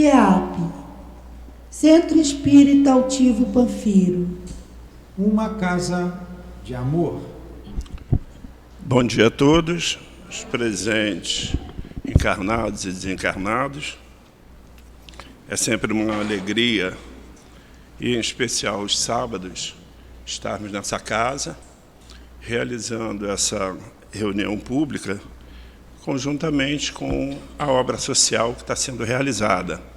CEAP, Centro Espírita Altivo Panfiro. Uma casa de amor. Bom dia a todos, os presentes, encarnados e desencarnados. É sempre uma alegria, e em especial os sábados, estarmos nessa casa, realizando essa reunião pública, conjuntamente com a obra social que está sendo realizada.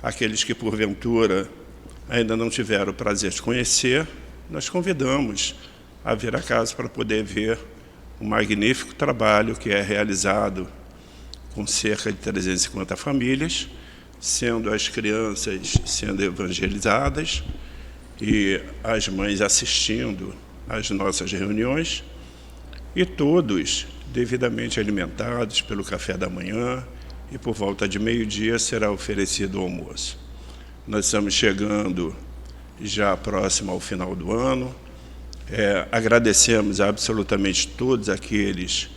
Aqueles que, porventura, ainda não tiveram o prazer de conhecer, nós convidamos a vir à casa para poder ver o magnífico trabalho que é realizado com cerca de 350 famílias, sendo as crianças sendo evangelizadas e as mães assistindo às nossas reuniões, e todos devidamente alimentados pelo café da manhã, e por volta de meio-dia será oferecido o almoço. Nós estamos chegando já próximo ao final do ano. Agradecemos a absolutamente todos aqueles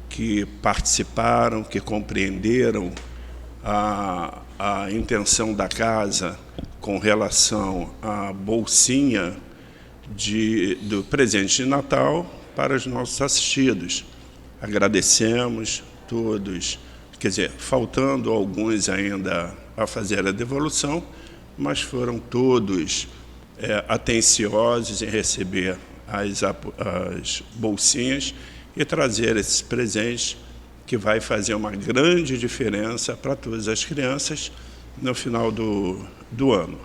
que participaram, que compreenderam a intenção da casa com relação à bolsinha do presente de Natal para os nossos assistidos. Agradecemos todos, quer dizer, faltando alguns ainda a fazer a devolução, mas foram todos atenciosos em receber as bolsinhas e trazer esses presentes, que vai fazer uma grande diferença para todas as crianças no final do ano.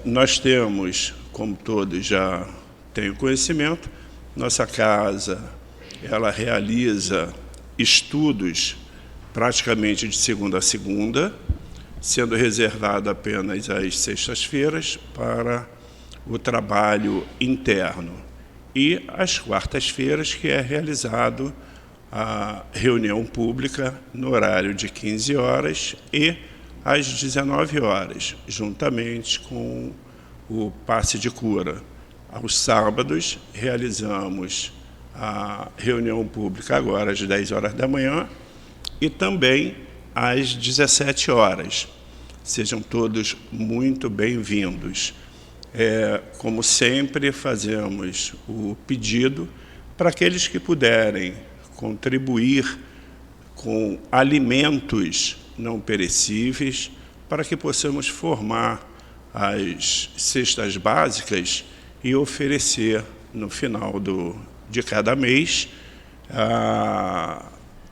Nós temos, como todos já têm conhecimento, nossa casa ela realiza estudos praticamente de segunda a segunda, sendo reservado apenas às sextas-feiras para o trabalho interno, e às quartas-feiras, que é realizado a reunião pública no horário de 15 horas e às 19 horas, juntamente com o passe de cura. Aos sábados, realizamos a reunião pública agora às 10 horas da manhã e também às 17 horas. Sejam todos muito bem-vindos. Como sempre, fazemos o pedido para aqueles que puderem contribuir com alimentos não perecíveis, para que possamos formar as cestas básicas e oferecer no final de cada mês a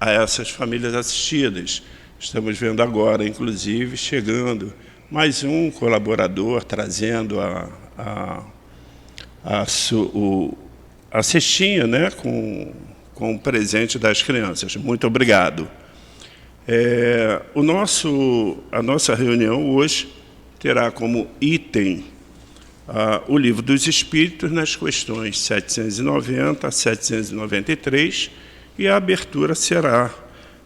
essas famílias assistidas. Estamos vendo agora, inclusive, chegando mais um colaborador trazendo a cestinha, né, com o presente das crianças. Muito obrigado. A nossa reunião hoje terá como item o Livro dos Espíritos, nas questões 790 a 793, e a abertura será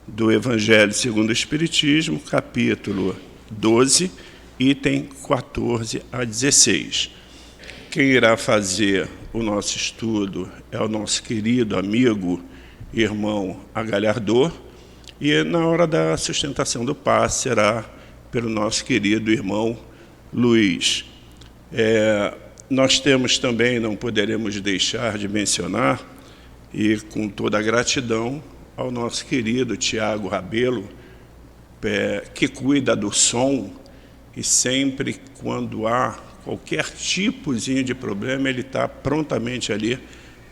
do Evangelho segundo o Espiritismo, capítulo 12, item 14 a 16. Quem irá fazer o nosso estudo é o nosso querido amigo, irmão Agalhardor, e na hora da sustentação do passe será pelo nosso querido irmão Luiz. Nós temos também, não poderemos deixar de mencionar, e com toda a gratidão, ao nosso querido Tiago Rabelo, que cuida do som, e sempre quando há qualquer tipozinho de problema, ele está prontamente ali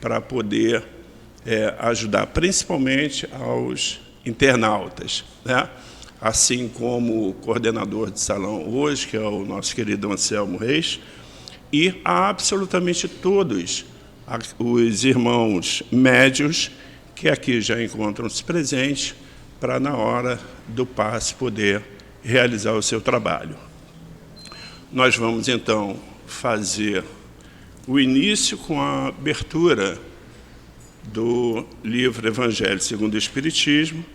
para poder ajudar, principalmente aos internautas, né? Assim como o coordenador de salão hoje, que é o nosso querido Anselmo Reis, e a absolutamente todos os irmãos médios que aqui já encontram-se presentes para, na hora do passe, poder realizar o seu trabalho. Nós vamos, então, fazer o início com a abertura do livro Evangelho segundo o Espiritismo,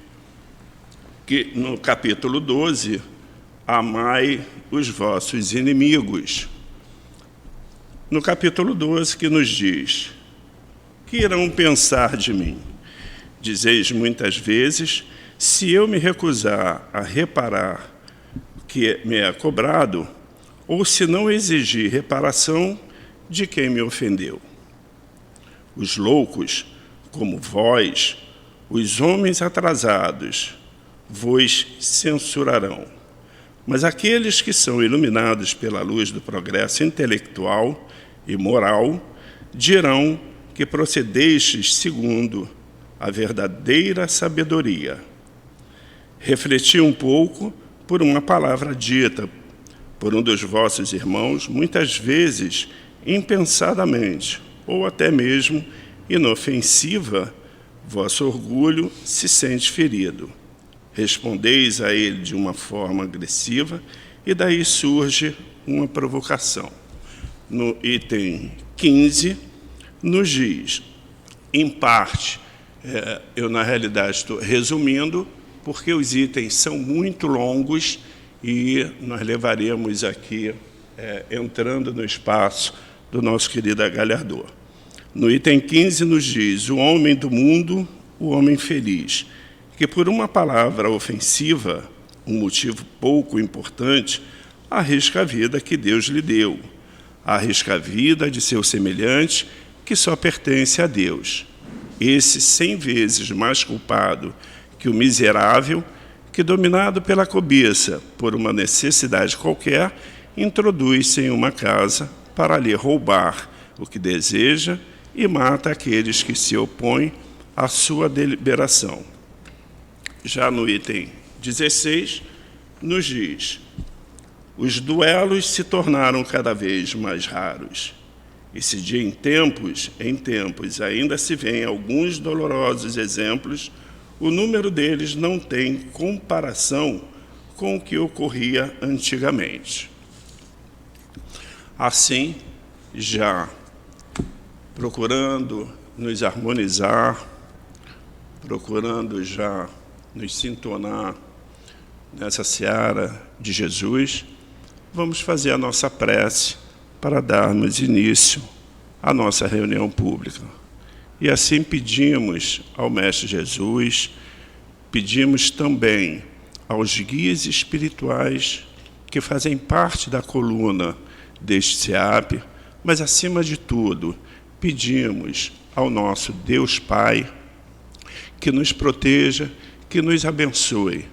que no capítulo 12, amai os vossos inimigos. No capítulo 12, que nos diz: que irão pensar de mim? Dizeis muitas vezes, Se eu me recusar a reparar o que me é cobrado, ou se não exigir reparação de quem me ofendeu. Os loucos, como vós, os homens atrasados, vos censurarão. Mas aqueles que são iluminados pela luz do progresso intelectual e moral dirão que procedestes segundo a verdadeira sabedoria. Refleti um pouco por uma palavra dita por um dos vossos irmãos, muitas vezes impensadamente, ou até mesmo inofensiva, vosso orgulho se sente ferido. Respondeis a ele de uma forma agressiva e daí surge uma provocação. No item 15, nos diz, em parte, eu na realidade estou resumindo, porque os itens são muito longos e nós levaremos aqui, entrando no espaço do nosso querido Galhardor. No item 15 nos diz, o homem do mundo, o homem feliz, que por uma palavra ofensiva, um motivo pouco importante, arrisca a vida que Deus lhe deu, arrisca a vida de seu semelhante, que só pertence a Deus. Esse 100 vezes mais culpado que o miserável, que, dominado pela cobiça, por uma necessidade qualquer, introduz-se em uma casa para lhe roubar o que deseja e mata aqueles que se opõem à sua deliberação. Já no item 16, nos diz, os duelos se tornaram cada vez mais raros, e se de em tempos ainda se vêem alguns dolorosos exemplos, o número deles não tem comparação com o que ocorria antigamente. Assim, já procurando nos harmonizar, procurando já nos sintonar nessa seara de Jesus, vamos fazer a nossa prece para darmos início à nossa reunião pública. E assim pedimos ao Mestre Jesus, pedimos também aos guias espirituais que fazem parte da coluna deste SEAP, mas, acima de tudo, pedimos ao nosso Deus Pai que nos proteja, que nos abençoe,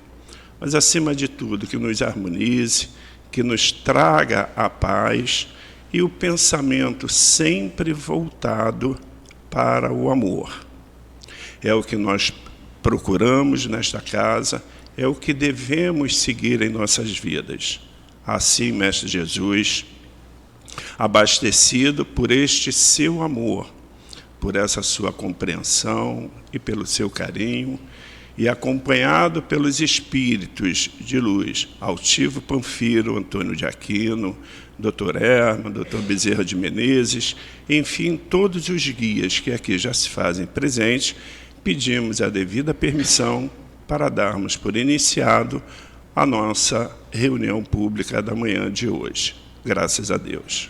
mas, acima de tudo, que nos harmonize, que nos traga a paz e o pensamento sempre voltado para o amor. É o que nós procuramos nesta casa, é o que devemos seguir em nossas vidas. Assim, Mestre Jesus, abastecido por este seu amor, por essa sua compreensão e pelo seu carinho, e acompanhado pelos espíritos de luz, Altivo Panfiro, Antônio de Aquino, Dr. Herman, Dr. Bezerra de Menezes, enfim, todos os guias que aqui já se fazem presentes, pedimos a devida permissão para darmos por iniciado a nossa reunião pública da manhã de hoje. Graças a Deus.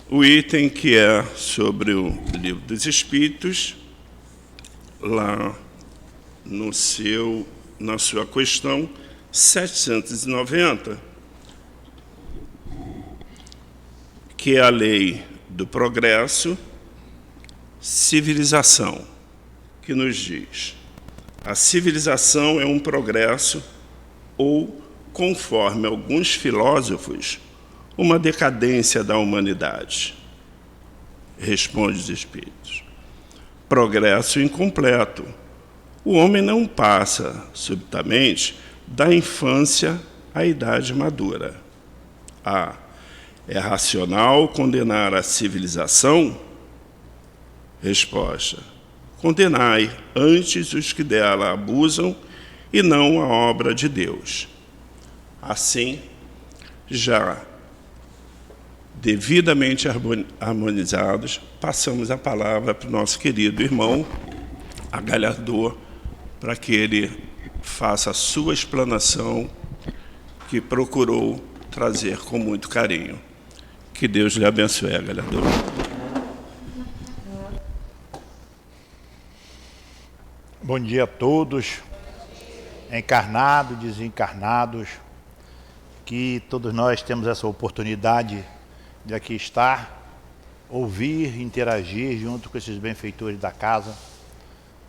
O item que é sobre o Livro dos Espíritos, lá na sua questão 790, que é a lei do progresso, civilização, que nos diz: a civilização é um progresso ou, conforme alguns filósofos, uma decadência da humanidade. Responde os Espíritos: progresso incompleto. O homem não passa subitamente da infância à idade madura. É racional condenar a civilização? Resposta: condenai antes os que dela abusam e não a obra de Deus. Assim, já devidamente harmonizados, passamos a palavra para o nosso querido irmão, Galhardor, para que ele faça a sua explanação, que procurou trazer com muito carinho. Que Deus lhe abençoe, galera. Bom dia a todos, encarnados, desencarnados, que todos nós temos essa oportunidade de aqui estar, ouvir, interagir junto com esses benfeitores da casa,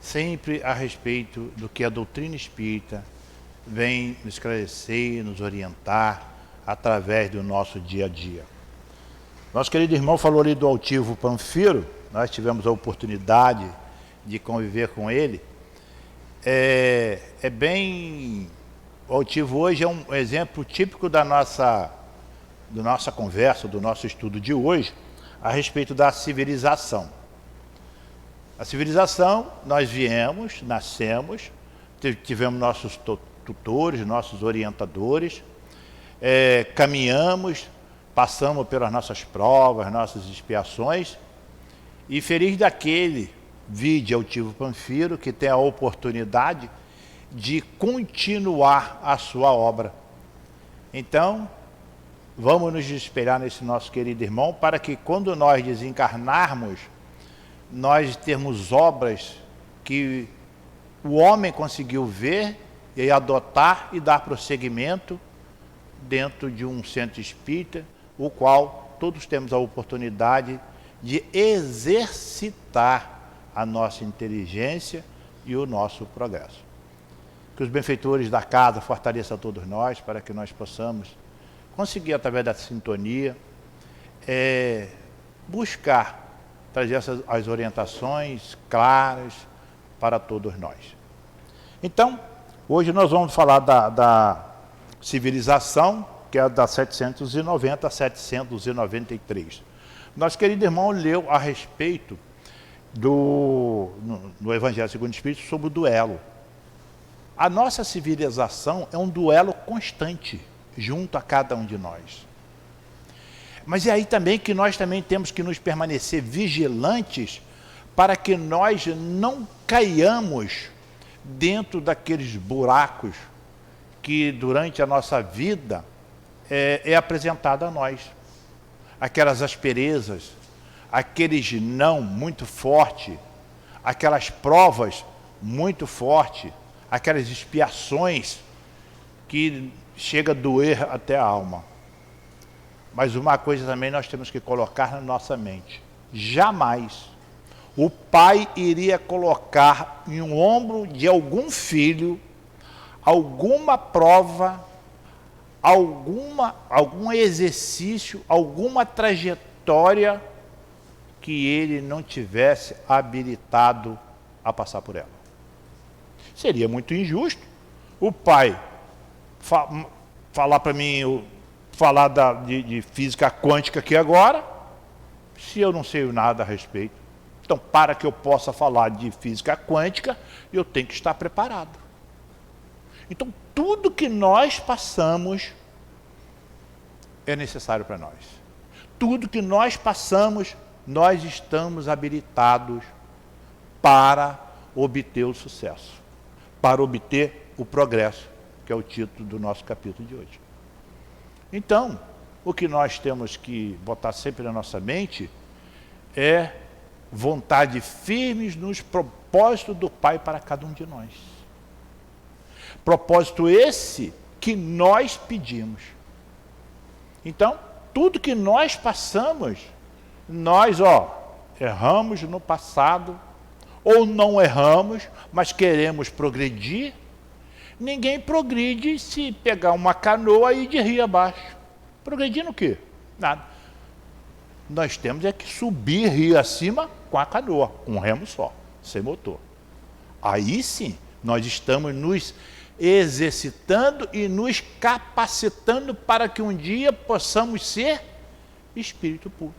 sempre a respeito do que a doutrina espírita vem nos esclarecer, nos orientar através do nosso dia a dia. Nosso querido irmão falou ali do altivo Panfiro, nós tivemos a oportunidade de conviver com ele. O altivo hoje é um exemplo típico da nossa conversa, do nosso estudo de hoje, a respeito da civilização. A civilização, nós viemos, nascemos, tivemos nossos tutores, nossos orientadores, caminhamos, passamos pelas nossas provas, nossas expiações, e feliz daquele vide altivo Panfiro, que tem a oportunidade de continuar a sua obra. Então, vamos nos espelhar nesse nosso querido irmão, para que quando nós desencarnarmos, nós termos obras que o homem conseguiu ver e adotar e dar prosseguimento dentro de um centro espírita, o qual todos temos a oportunidade de exercitar a nossa inteligência e o nosso progresso. Que os benfeitores da casa fortaleçam todos nós, para que nós possamos conseguir, através da sintonia, buscar trazer as orientações claras para todos nós. Então, hoje nós vamos falar da civilização, que é da 790 a 793. Nosso querido irmão leu a respeito no Evangelho segundo o Espírito sobre o duelo. A nossa civilização é um duelo constante junto a cada um de nós. Mas é aí também que nós também temos que nos permanecer vigilantes para que nós não caiamos dentro daqueles buracos que durante a nossa vida é apresentado a nós. Aquelas asperezas, aqueles não muito forte, aquelas provas muito forte, aquelas expiações que chega a doer até a alma. Mas uma coisa também nós temos que colocar na nossa mente: jamais o pai iria colocar em um ombro de algum filho alguma prova, algum exercício, alguma trajetória que ele não tivesse habilitado a passar por ela. Seria muito injusto o pai falar para mim, falar de física quântica aqui agora, se eu não sei nada a respeito. Então, para que eu possa falar de física quântica, eu tenho que estar preparado. Então, tudo que nós passamos é necessário para nós. Tudo que nós passamos, nós estamos habilitados para obter o sucesso, para obter o progresso, que é o título do nosso capítulo de hoje. Então, o que nós temos que botar sempre na nossa mente é vontade firmes nos propósitos do Pai para cada um de nós. Propósito esse que nós pedimos. Então, tudo que nós passamos, nós, erramos no passado, ou não erramos, mas queremos progredir. Ninguém progride se pegar uma canoa e ir de rio abaixo. Progredir no quê? Nada. Nós temos que subir rio acima com a canoa, com um remo só, sem motor. Aí sim, nós estamos nos exercitando e nos capacitando para que um dia possamos ser espírito puro.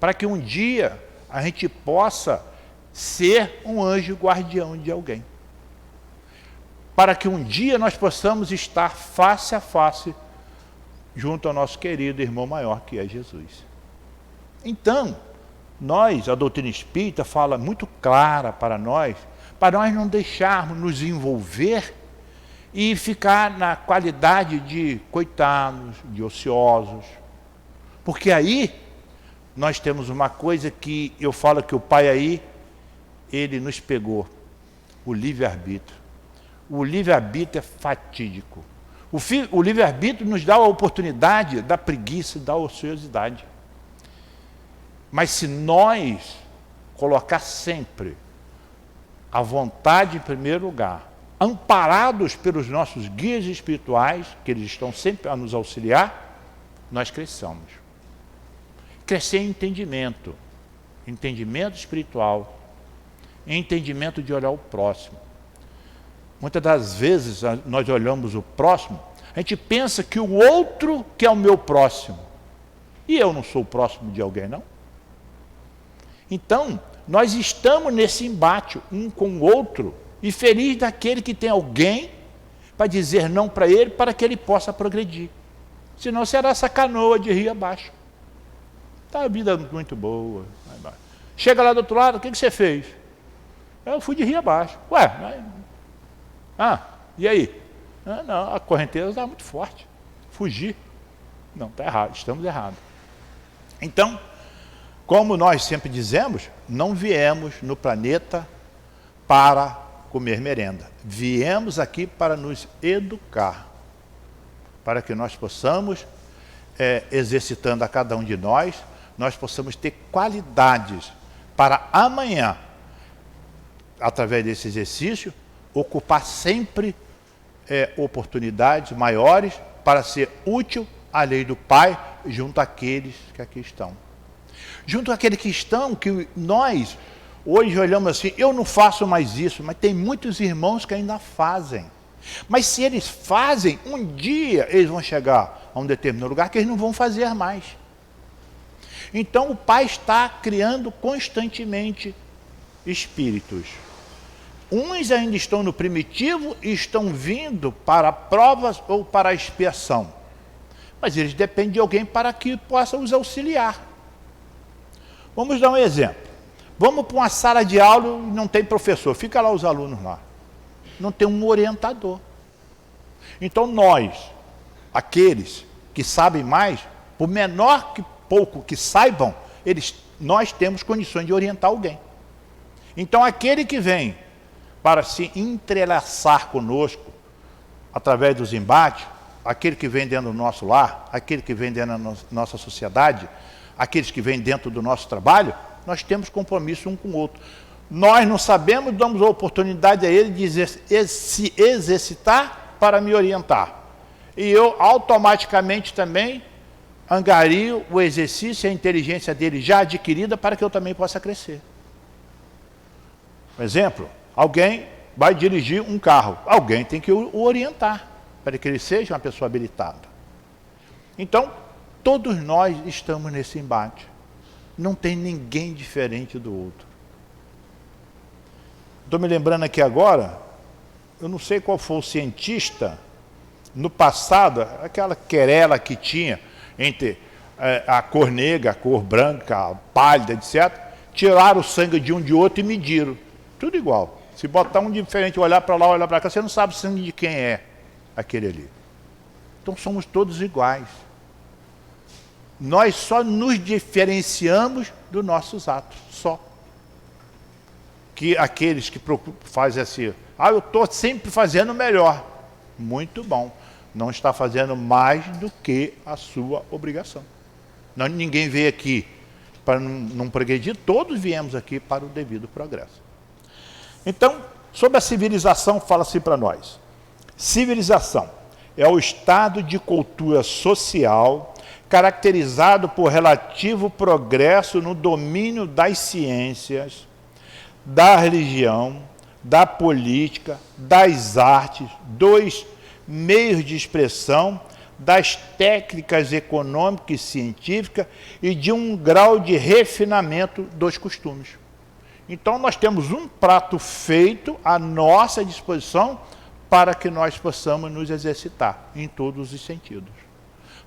Para que um dia a gente possa ser um anjo guardião de alguém. Para que um dia nós possamos estar face a face junto ao nosso querido irmão maior, que é Jesus. Então, a doutrina espírita fala muito clara para nós não deixarmos nos envolver e ficar na qualidade de coitados, de ociosos, Porque aí nós temos uma coisa que eu falo que o Pai aí, ele nos pegou, o livre-arbítrio. O livre-arbítrio é fatídico. O livre-arbítrio nos dá a oportunidade da preguiça, da ociosidade. Mas se nós colocar sempre a vontade em primeiro lugar, amparados pelos nossos guias espirituais, que eles estão sempre a nos auxiliar, nós cresçamos. Crescer em entendimento espiritual, entendimento de olhar o próximo. Muitas das vezes nós olhamos o próximo, a gente pensa que o outro que é o meu próximo. E eu não sou o próximo de alguém, não? Então, nós estamos nesse embate um com o outro, e feliz daquele que tem alguém para dizer não para ele, para que ele possa progredir. Senão será essa canoa de rio abaixo. Está a vida muito boa. Chega lá do outro lado, o que você fez? Eu fui de rio abaixo. Ué, e aí? Não, a correnteza está muito forte. Fugir. Não, está errado, estamos errados. Então, como nós sempre dizemos, não viemos no planeta para comer merenda. Viemos aqui para nos educar, para que nós possamos, exercitando a cada um de nós possamos ter qualidades para amanhã, através desse exercício, ocupar sempre oportunidades maiores para ser útil à lei do Pai junto àqueles que aqui estão. Junto àqueles que estão, que nós hoje olhamos assim, eu não faço mais isso, mas tem muitos irmãos que ainda fazem. Mas se eles fazem, um dia eles vão chegar a um determinado lugar que eles não vão fazer mais. Então o Pai está criando constantemente espíritos. Uns ainda estão no primitivo e estão vindo para provas ou para expiação. Mas eles dependem de alguém para que possa os auxiliar. Vamos dar um exemplo. Vamos para uma sala de aula e não tem professor. Fica lá os alunos lá. Não tem um orientador. Então nós, aqueles que sabem mais, por menor que pouco que saibam, nós temos condições de orientar alguém. Então aquele que vem para se entrelaçar conosco, através dos embates, aquele que vem dentro do nosso lar, aquele que vem dentro da nossa sociedade, aqueles que vêm dentro do nosso trabalho, nós temos compromisso um com o outro. Nós não sabemos, damos a oportunidade a ele de se exercitar para me orientar. E eu automaticamente também angario o exercício e a inteligência dele já adquirida para que eu também possa crescer. Por exemplo, alguém vai dirigir um carro, alguém tem que o orientar para que ele seja uma pessoa habilitada. Então, todos nós estamos nesse embate. Não tem ninguém diferente do outro. Estou me lembrando aqui agora, eu não sei qual foi o cientista, no passado, aquela querela que tinha entre a cor negra, a cor branca, a pálida, etc. Tiraram o sangue de um de outro e mediram. Tudo igual. Se botar um diferente, olhar para lá, olhar para cá, você não sabe o sangue de quem é aquele ali. Então somos todos iguais. Nós só nos diferenciamos dos nossos atos, só. Que aqueles que fazem assim, eu estou sempre fazendo melhor. Muito bom. Não está fazendo mais do que a sua obrigação. Ninguém veio aqui para não progredir, todos viemos aqui para o devido progresso. Então, sobre a civilização, fala-se para nós. Civilização é o estado de cultura social caracterizado por relativo progresso no domínio das ciências, da religião, da política, das artes, dos meios de expressão, das técnicas econômicas e científicas e de um grau de refinamento dos costumes. Então nós temos um prato feito à nossa disposição para que nós possamos nos exercitar em todos os sentidos,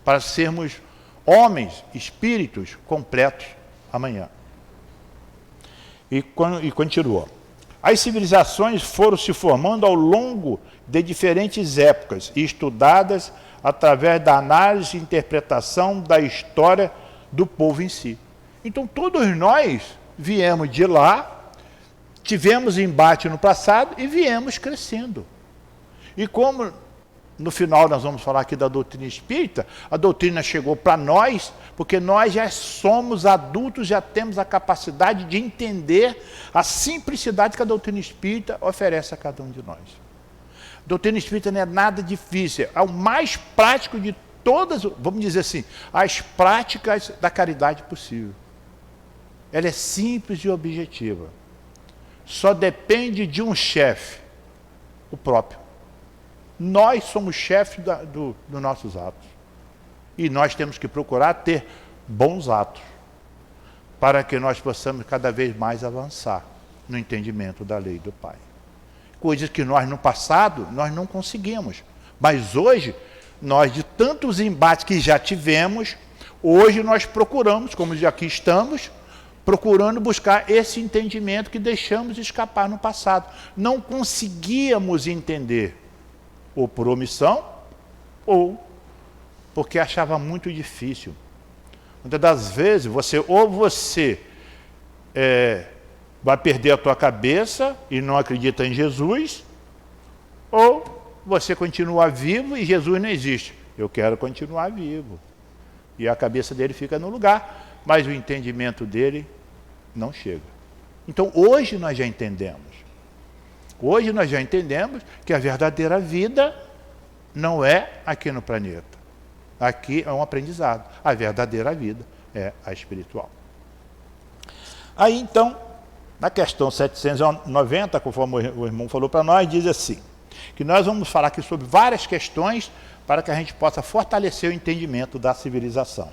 para sermos homens, espíritos completos amanhã. E continua. As civilizações foram se formando ao longo de diferentes épocas e estudadas através da análise e interpretação da história do povo em si. Então todos nós viemos de lá, tivemos embate no passado e viemos crescendo. E como no final nós vamos falar aqui da doutrina espírita, a doutrina chegou para nós, porque nós já somos adultos, já temos a capacidade de entender a simplicidade que a doutrina espírita oferece a cada um de nós. A doutrina espírita não é nada difícil, é o mais prático de todas, vamos dizer assim, as práticas da caridade possível. Ela é simples e objetiva. Só depende de um chefe, o próprio. Nós somos chefes dos nossos atos. E nós temos que procurar ter bons atos, para que nós possamos cada vez mais avançar no entendimento da lei do Pai. Coisas que nós no passado, nós não conseguimos. Mas hoje, nós de tantos embates que já tivemos, hoje nós procuramos, como já aqui estamos, procurando buscar esse entendimento que deixamos escapar no passado. Não conseguíamos entender, ou por omissão, ou porque achava muito difícil. Muitas das vezes, você vai perder a tua cabeça e não acredita em Jesus, ou você continua vivo e Jesus não existe. Eu quero continuar vivo. E a cabeça dele fica no lugar, mas o entendimento dele não chega. Então hoje nós já entendemos. Hoje nós já entendemos que a verdadeira vida não é aqui no planeta. Aqui é um aprendizado. A verdadeira vida é a espiritual. Aí então, na questão 790, conforme o irmão falou para nós, diz assim, que nós vamos falar aqui sobre várias questões para que a gente possa fortalecer o entendimento da civilização.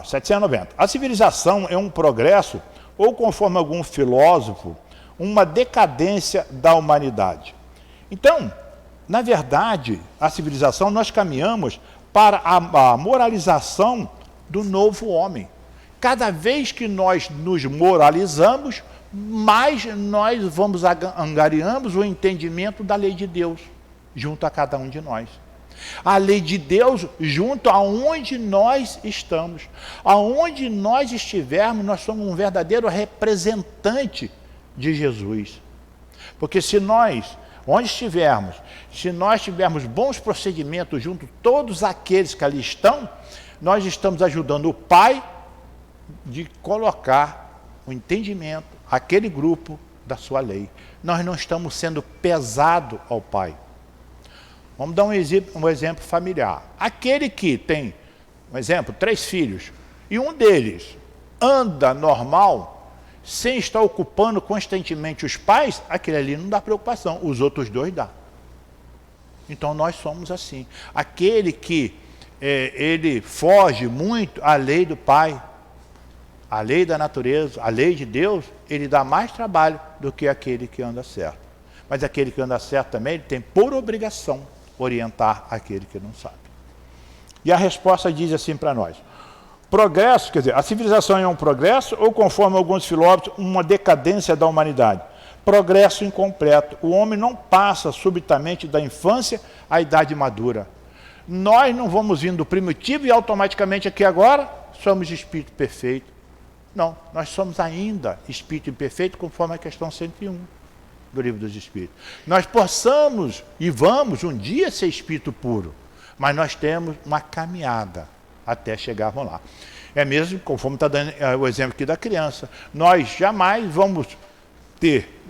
790. A civilização é um progresso, ou conforme algum filósofo, uma decadência da humanidade. Então, na verdade, a civilização, nós caminhamos para a moralização do novo homem. Cada vez que nós nos moralizamos, mais nós vamos angariamos o entendimento da lei de Deus, junto a cada um de nós. A lei de Deus junto aonde nós estamos. Aonde nós estivermos, nós somos um verdadeiro representante de Jesus. Porque se nós, onde estivermos, se nós tivermos bons procedimentos junto a todos aqueles que ali estão, nós estamos ajudando o Pai de colocar o entendimento, aquele grupo da sua lei. Nós não estamos sendo pesado ao Pai. Vamos dar um exemplo familiar. Aquele que tem, um exemplo, 3 filhos, e um deles anda normal, sem estar ocupando constantemente os pais, aquele ali não dá preocupação, os outros 2 dá. Então nós somos assim. Aquele que ele foge muito à lei do Pai, à lei da natureza, à lei de Deus, ele dá mais trabalho do que aquele que anda certo. Mas aquele que anda certo também, ele tem por obrigação orientar aquele que não sabe. E a resposta diz assim para nós: progresso, quer dizer, a civilização é um progresso ou, conforme alguns filósofos, uma decadência da humanidade? Progresso incompleto. O homem não passa subitamente da infância à idade madura. Nós não vamos vindo do primitivo e automaticamente aqui agora somos espírito perfeito. Não, nós somos ainda espírito imperfeito, conforme a questão 101 do Livro dos Espíritos. Nós possamos e vamos um dia ser espírito puro, mas nós temos uma caminhada até chegarmos lá. É mesmo, conforme está dando o exemplo aqui da criança, nós jamais vamos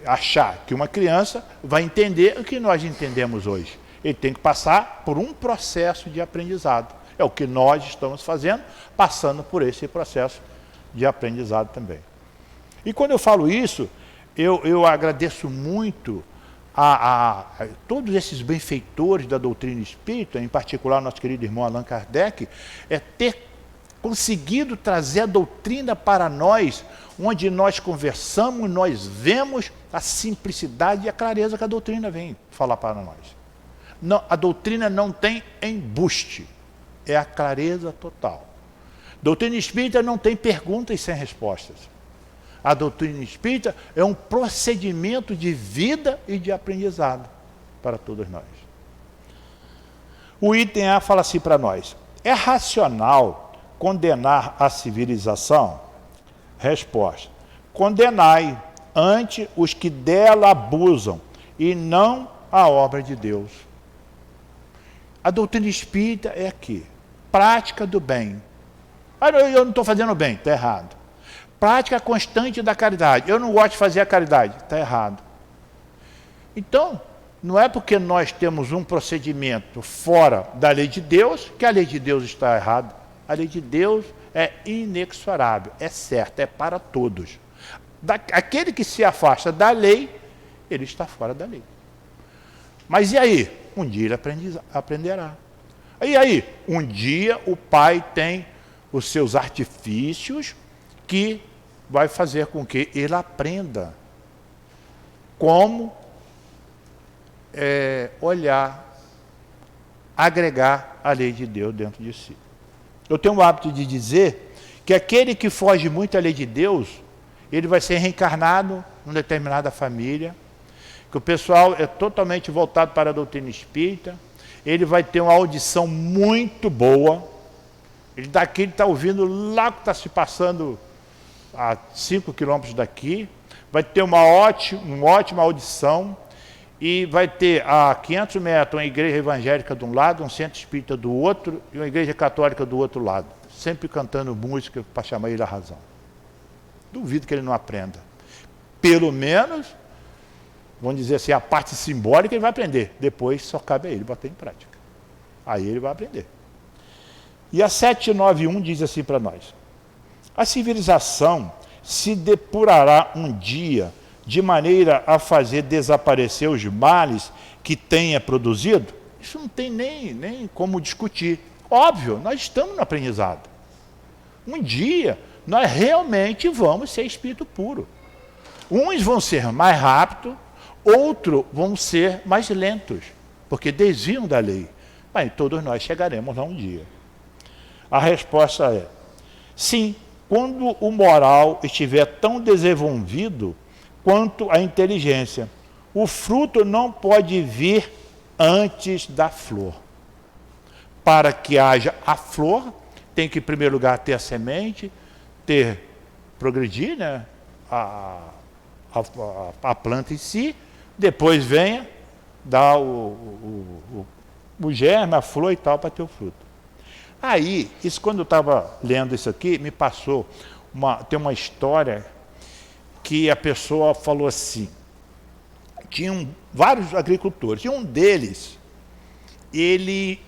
achar que uma criança vai entender o que nós entendemos hoje. Ele tem que passar por um processo de aprendizado. É o que nós estamos fazendo, passando por esse processo de aprendizado também. E quando eu falo isso, eu agradeço muito a todos esses benfeitores da doutrina espírita, em particular nosso querido irmão Allan Kardec, ter conseguido trazer a doutrina para nós, onde nós conversamos, nós vemos a simplicidade e a clareza que a doutrina vem falar para nós. Não, a doutrina não tem embuste, é a clareza total. Doutrina espírita não tem perguntas sem respostas. A doutrina espírita é um procedimento de vida e de aprendizado para todos nós. O item A fala assim para nós: é racional condenar a civilização? Resposta: condenai ante os que dela abusam, e não a obra de Deus. A doutrina espírita é aqui: prática do bem. Ah, eu não estou fazendo bem, está errado. Prática constante da caridade. Eu não gosto de fazer a caridade, está errado. Então, não é porque nós temos um procedimento fora da lei de Deus que a lei de Deus está errada. A lei de Deus é inexorável, é certa, é para todos. Aquele que se afasta da lei, ele está fora da lei. Mas e aí? Um dia ele aprenderá. E aí? Um dia o pai tem os seus artifícios que vai fazer com que ele aprenda como olhar, agregar a lei de Deus dentro de si. Eu tenho o hábito de dizer que aquele que foge muito à lei de Deus, ele vai ser reencarnado em uma determinada família, que o pessoal é totalmente voltado para a doutrina espírita, ele vai ter uma audição muito boa, ele está ouvindo lá o que está se passando a 5 quilômetros daqui, vai ter uma ótima audição, e vai ter a 500 metros uma igreja evangélica de um lado, um centro espírita do outro, e uma igreja católica do outro lado, sempre cantando música para chamar ele à razão. Duvido que ele não aprenda. Pelo menos, vamos dizer assim, a parte simbólica ele vai aprender. Depois só cabe a ele botar em prática. Aí ele vai aprender. E a 791 diz assim para nós: a civilização se depurará um dia de maneira a fazer desaparecer os males que tenha produzido? Isso não tem nem como discutir. Óbvio, nós estamos no aprendizado. Um dia, nós realmente vamos ser espírito puro. Uns vão ser mais rápidos, outros vão ser mais lentos, porque desviam da lei. Mas todos nós chegaremos lá um dia. A resposta é: sim, quando o moral estiver tão desenvolvido quanto a inteligência. O fruto não pode vir antes da flor. Para que haja a flor, tem que, em primeiro lugar, ter a semente, progredir, né, a planta em si, depois venha dar o germe, a flor e tal, para ter o fruto. Aí, quando eu estava lendo isso aqui, me passou, tem uma história que a pessoa falou assim: tinham vários agricultores, e um deles, ele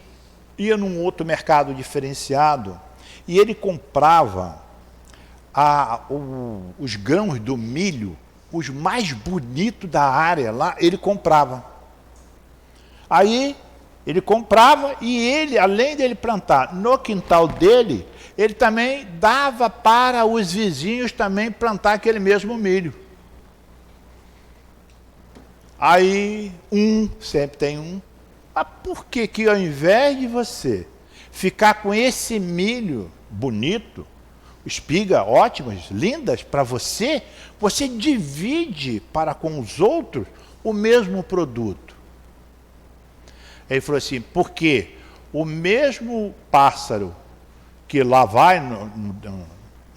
ia num outro mercado diferenciado, e ele comprava os grãos do milho, os mais bonitos da área lá, ele comprava. Aí, ele comprava, e ele, além dele plantar no quintal dele, ele também dava para os vizinhos também plantar aquele mesmo milho. Aí, sempre tem mas por que ao invés de você ficar com esse milho bonito, espigas ótimas, lindas para você, você divide para com os outros o mesmo produto? Ele falou assim: porque o mesmo pássaro que lá vai no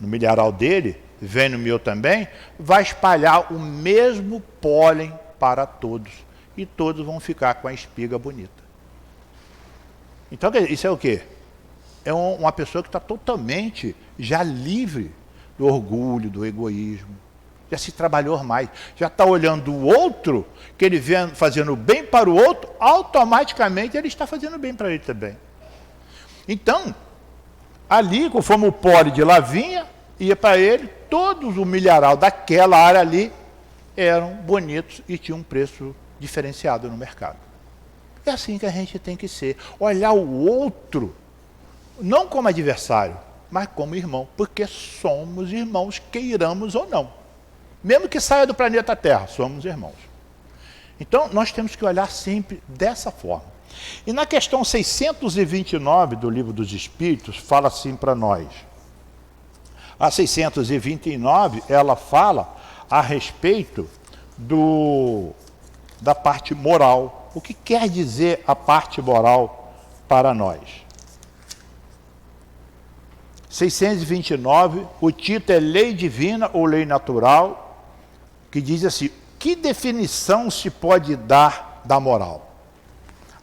milharal dele, vem no meu também, vai espalhar o mesmo pólen para todos. E todos vão ficar com a espiga bonita. Então, isso é o quê? É uma pessoa que está totalmente já livre do orgulho, do egoísmo. Já se trabalhou mais. Já está olhando o outro, que ele vem fazendo bem para o outro, automaticamente ele está fazendo bem para ele também. Então, ali, conforme o pólen de lá vinha, ia para ele, todos o milharal daquela área ali eram bonitos e tinham um preço diferenciado no mercado. É assim que a gente tem que ser. Olhar o outro, não como adversário, mas como irmão, porque somos irmãos, queiramos ou não. Mesmo que saia do planeta Terra, somos irmãos. Então, nós temos que olhar sempre dessa forma. E na questão 629 do Livro dos Espíritos, fala assim para nós. A 629, ela fala a respeito da parte moral. O que quer dizer a parte moral para nós? 629, o título é Lei Divina ou Lei Natural, que diz assim: que definição se pode dar da moral?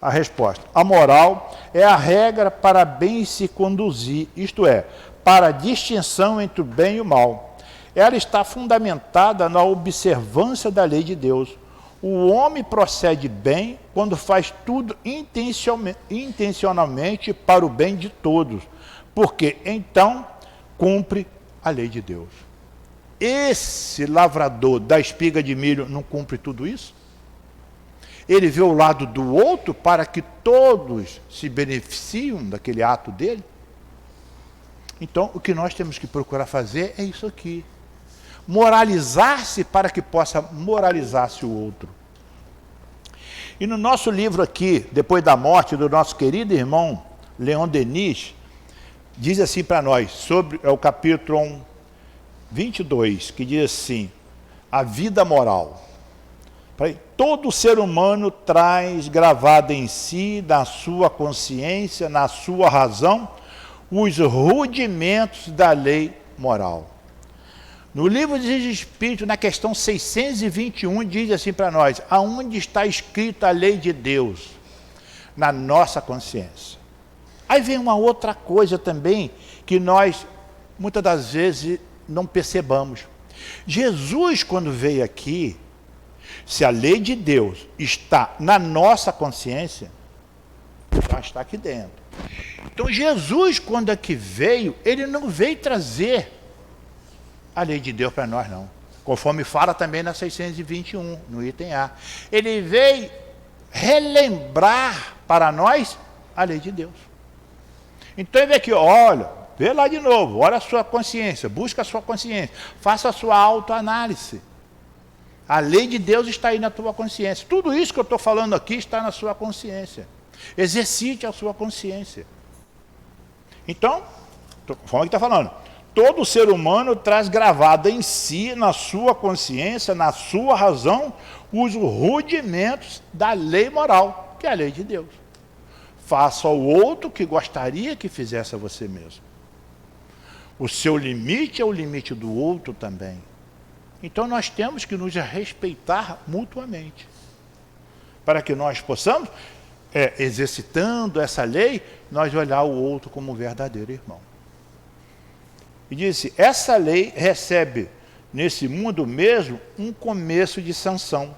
A resposta: a moral é a regra para bem se conduzir, isto é, para a distinção entre o bem e o mal. Ela está fundamentada na observância da lei de Deus. O homem procede bem quando faz tudo intencionalmente para o bem de todos, porque então cumpre a lei de Deus. Esse lavrador da espiga de milho não cumpre tudo isso? Ele vê o lado do outro para que todos se beneficiem daquele ato dele? Então, o que nós temos que procurar fazer é isso aqui. Moralizar-se para que possa moralizar-se o outro. E no nosso livro aqui, depois da morte do nosso querido irmão Leon Denis, diz assim para nós, sobre o capítulo 22, que diz assim: a vida moral. Todo ser humano traz gravado em si, na sua consciência, na sua razão, os rudimentos da lei moral. No livro dos Espíritos, na questão 621, diz assim para nós: aonde está escrita a lei de Deus? Na nossa consciência. Aí vem uma outra coisa também, que nós, muitas das vezes, não percebamos. Jesus, quando veio aqui, se a lei de Deus está na nossa consciência, já está aqui dentro. Então, Jesus, quando aqui veio, ele não veio trazer a lei de Deus para nós, não. Conforme fala também na 621, no item A. Ele veio relembrar para nós a lei de Deus. Então ele vem aqui, olha, vê lá de novo, olha a sua consciência, busca a sua consciência, faça a sua autoanálise. A lei de Deus está aí na tua consciência. Tudo isso que eu estou falando aqui está na sua consciência. Exercite a sua consciência. Então, conforme que está falando, todo ser humano traz gravado em si, na sua consciência, na sua razão, os rudimentos da lei moral, que é a lei de Deus. Faça ao outro que gostaria que fizesse a você mesmo. O seu limite é o limite do outro também. Então nós temos que nos respeitar mutuamente, para que nós possamos, exercitando essa lei, nós olhar o outro como um verdadeiro irmão. E disse: essa lei recebe nesse mundo mesmo um começo de sanção.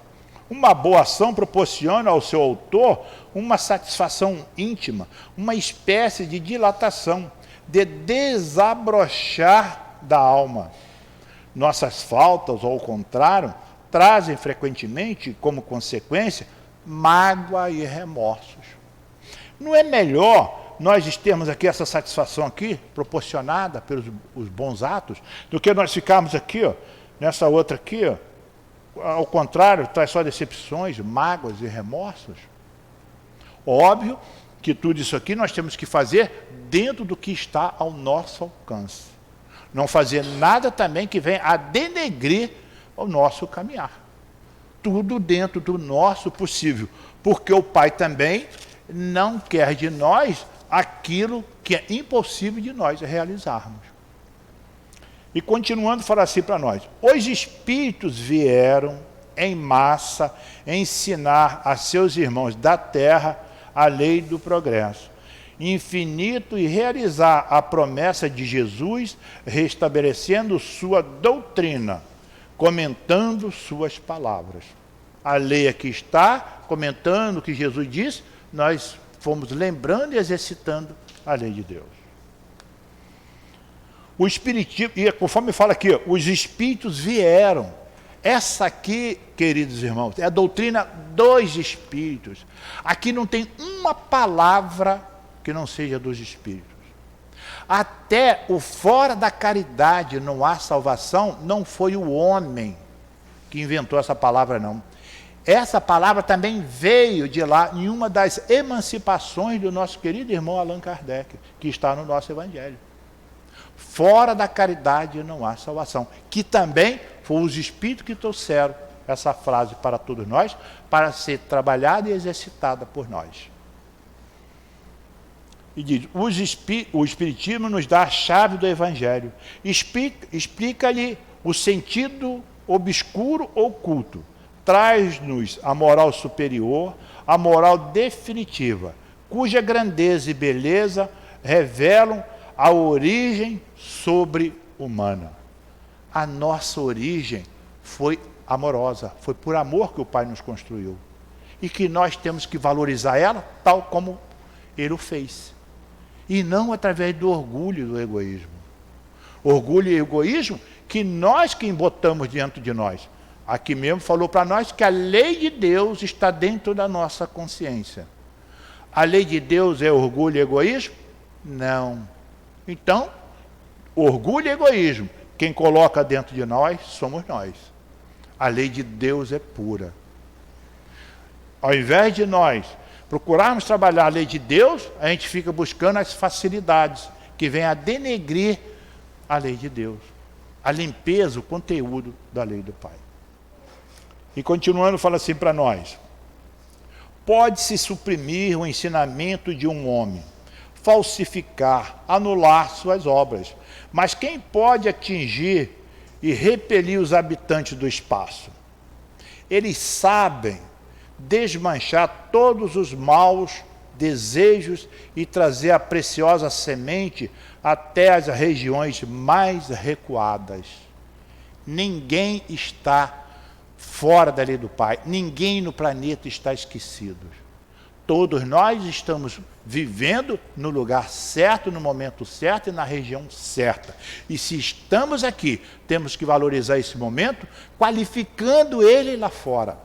Uma boa ação proporciona ao seu autor uma satisfação íntima, uma espécie de dilatação, de desabrochar da alma. Nossas faltas, ao contrário, trazem frequentemente, como consequência, mágoa e remorsos. Não é melhor nós termos aqui essa satisfação aqui, proporcionada pelos os bons atos, do que nós ficarmos aqui, ó, nessa outra aqui, ó, ao contrário, traz só decepções, mágoas e remorsos? Óbvio que tudo isso aqui nós temos que fazer dentro do que está ao nosso alcance. Não fazer nada também que venha a denegrir o nosso caminhar. Tudo dentro do nosso possível, porque o Pai também não quer de nós aquilo que é impossível de nós realizarmos. E continuando, fala assim para nós: os Espíritos vieram em massa ensinar a seus irmãos da terra a lei do progresso infinito e realizar a promessa de Jesus, restabelecendo sua doutrina, comentando suas palavras. A lei aqui está, comentando o que Jesus disse, nós fomos lembrando e exercitando a lei de Deus. O Espiritismo, e conforme fala aqui, os Espíritos vieram. Essa aqui, queridos irmãos, é a doutrina dos Espíritos. Aqui não tem uma palavra que não seja dos Espíritos. Até o fora da caridade não há salvação, não foi o homem que inventou essa palavra, não. Essa palavra também veio de lá em uma das emancipações do nosso querido irmão Allan Kardec, que está no nosso Evangelho. Fora da caridade não há salvação. Que também foi os Espíritos que trouxeram essa frase para todos nós, para ser trabalhada e exercitada por nós. E diz, o Espiritismo nos dá a chave do Evangelho. Explica-lhe o sentido obscuro ou oculto. Traz-nos a moral superior, a moral definitiva, cuja grandeza e beleza revelam a origem sobre-humana. A nossa origem foi amorosa, foi por amor que o Pai nos construiu. E que nós temos que valorizar ela tal como Ele o fez. E não através do orgulho e do egoísmo. Orgulho e egoísmo que nós que botamos dentro de nós. Aqui mesmo falou para nós que a lei de Deus está dentro da nossa consciência. A lei de Deus é orgulho e egoísmo? Não. Então, orgulho e egoísmo, quem coloca dentro de nós somos nós. A lei de Deus é pura. Ao invés de nós procurarmos trabalhar a lei de Deus, a gente fica buscando as facilidades que vêm a denegrir a lei de Deus. A limpeza, o conteúdo da lei do Pai. E continuando, fala assim para nós. Pode-se suprimir o ensinamento de um homem, falsificar, anular suas obras. Mas quem pode atingir e repelir os habitantes do espaço? Eles sabem desmanchar todos os maus desejos e trazer a preciosa semente até as regiões mais recuadas. Ninguém está fora da lei do Pai. Ninguém no planeta está esquecido. Todos nós estamos vivendo no lugar certo, no momento certo e na região certa. E se estamos aqui, temos que valorizar esse momento, qualificando ele lá fora.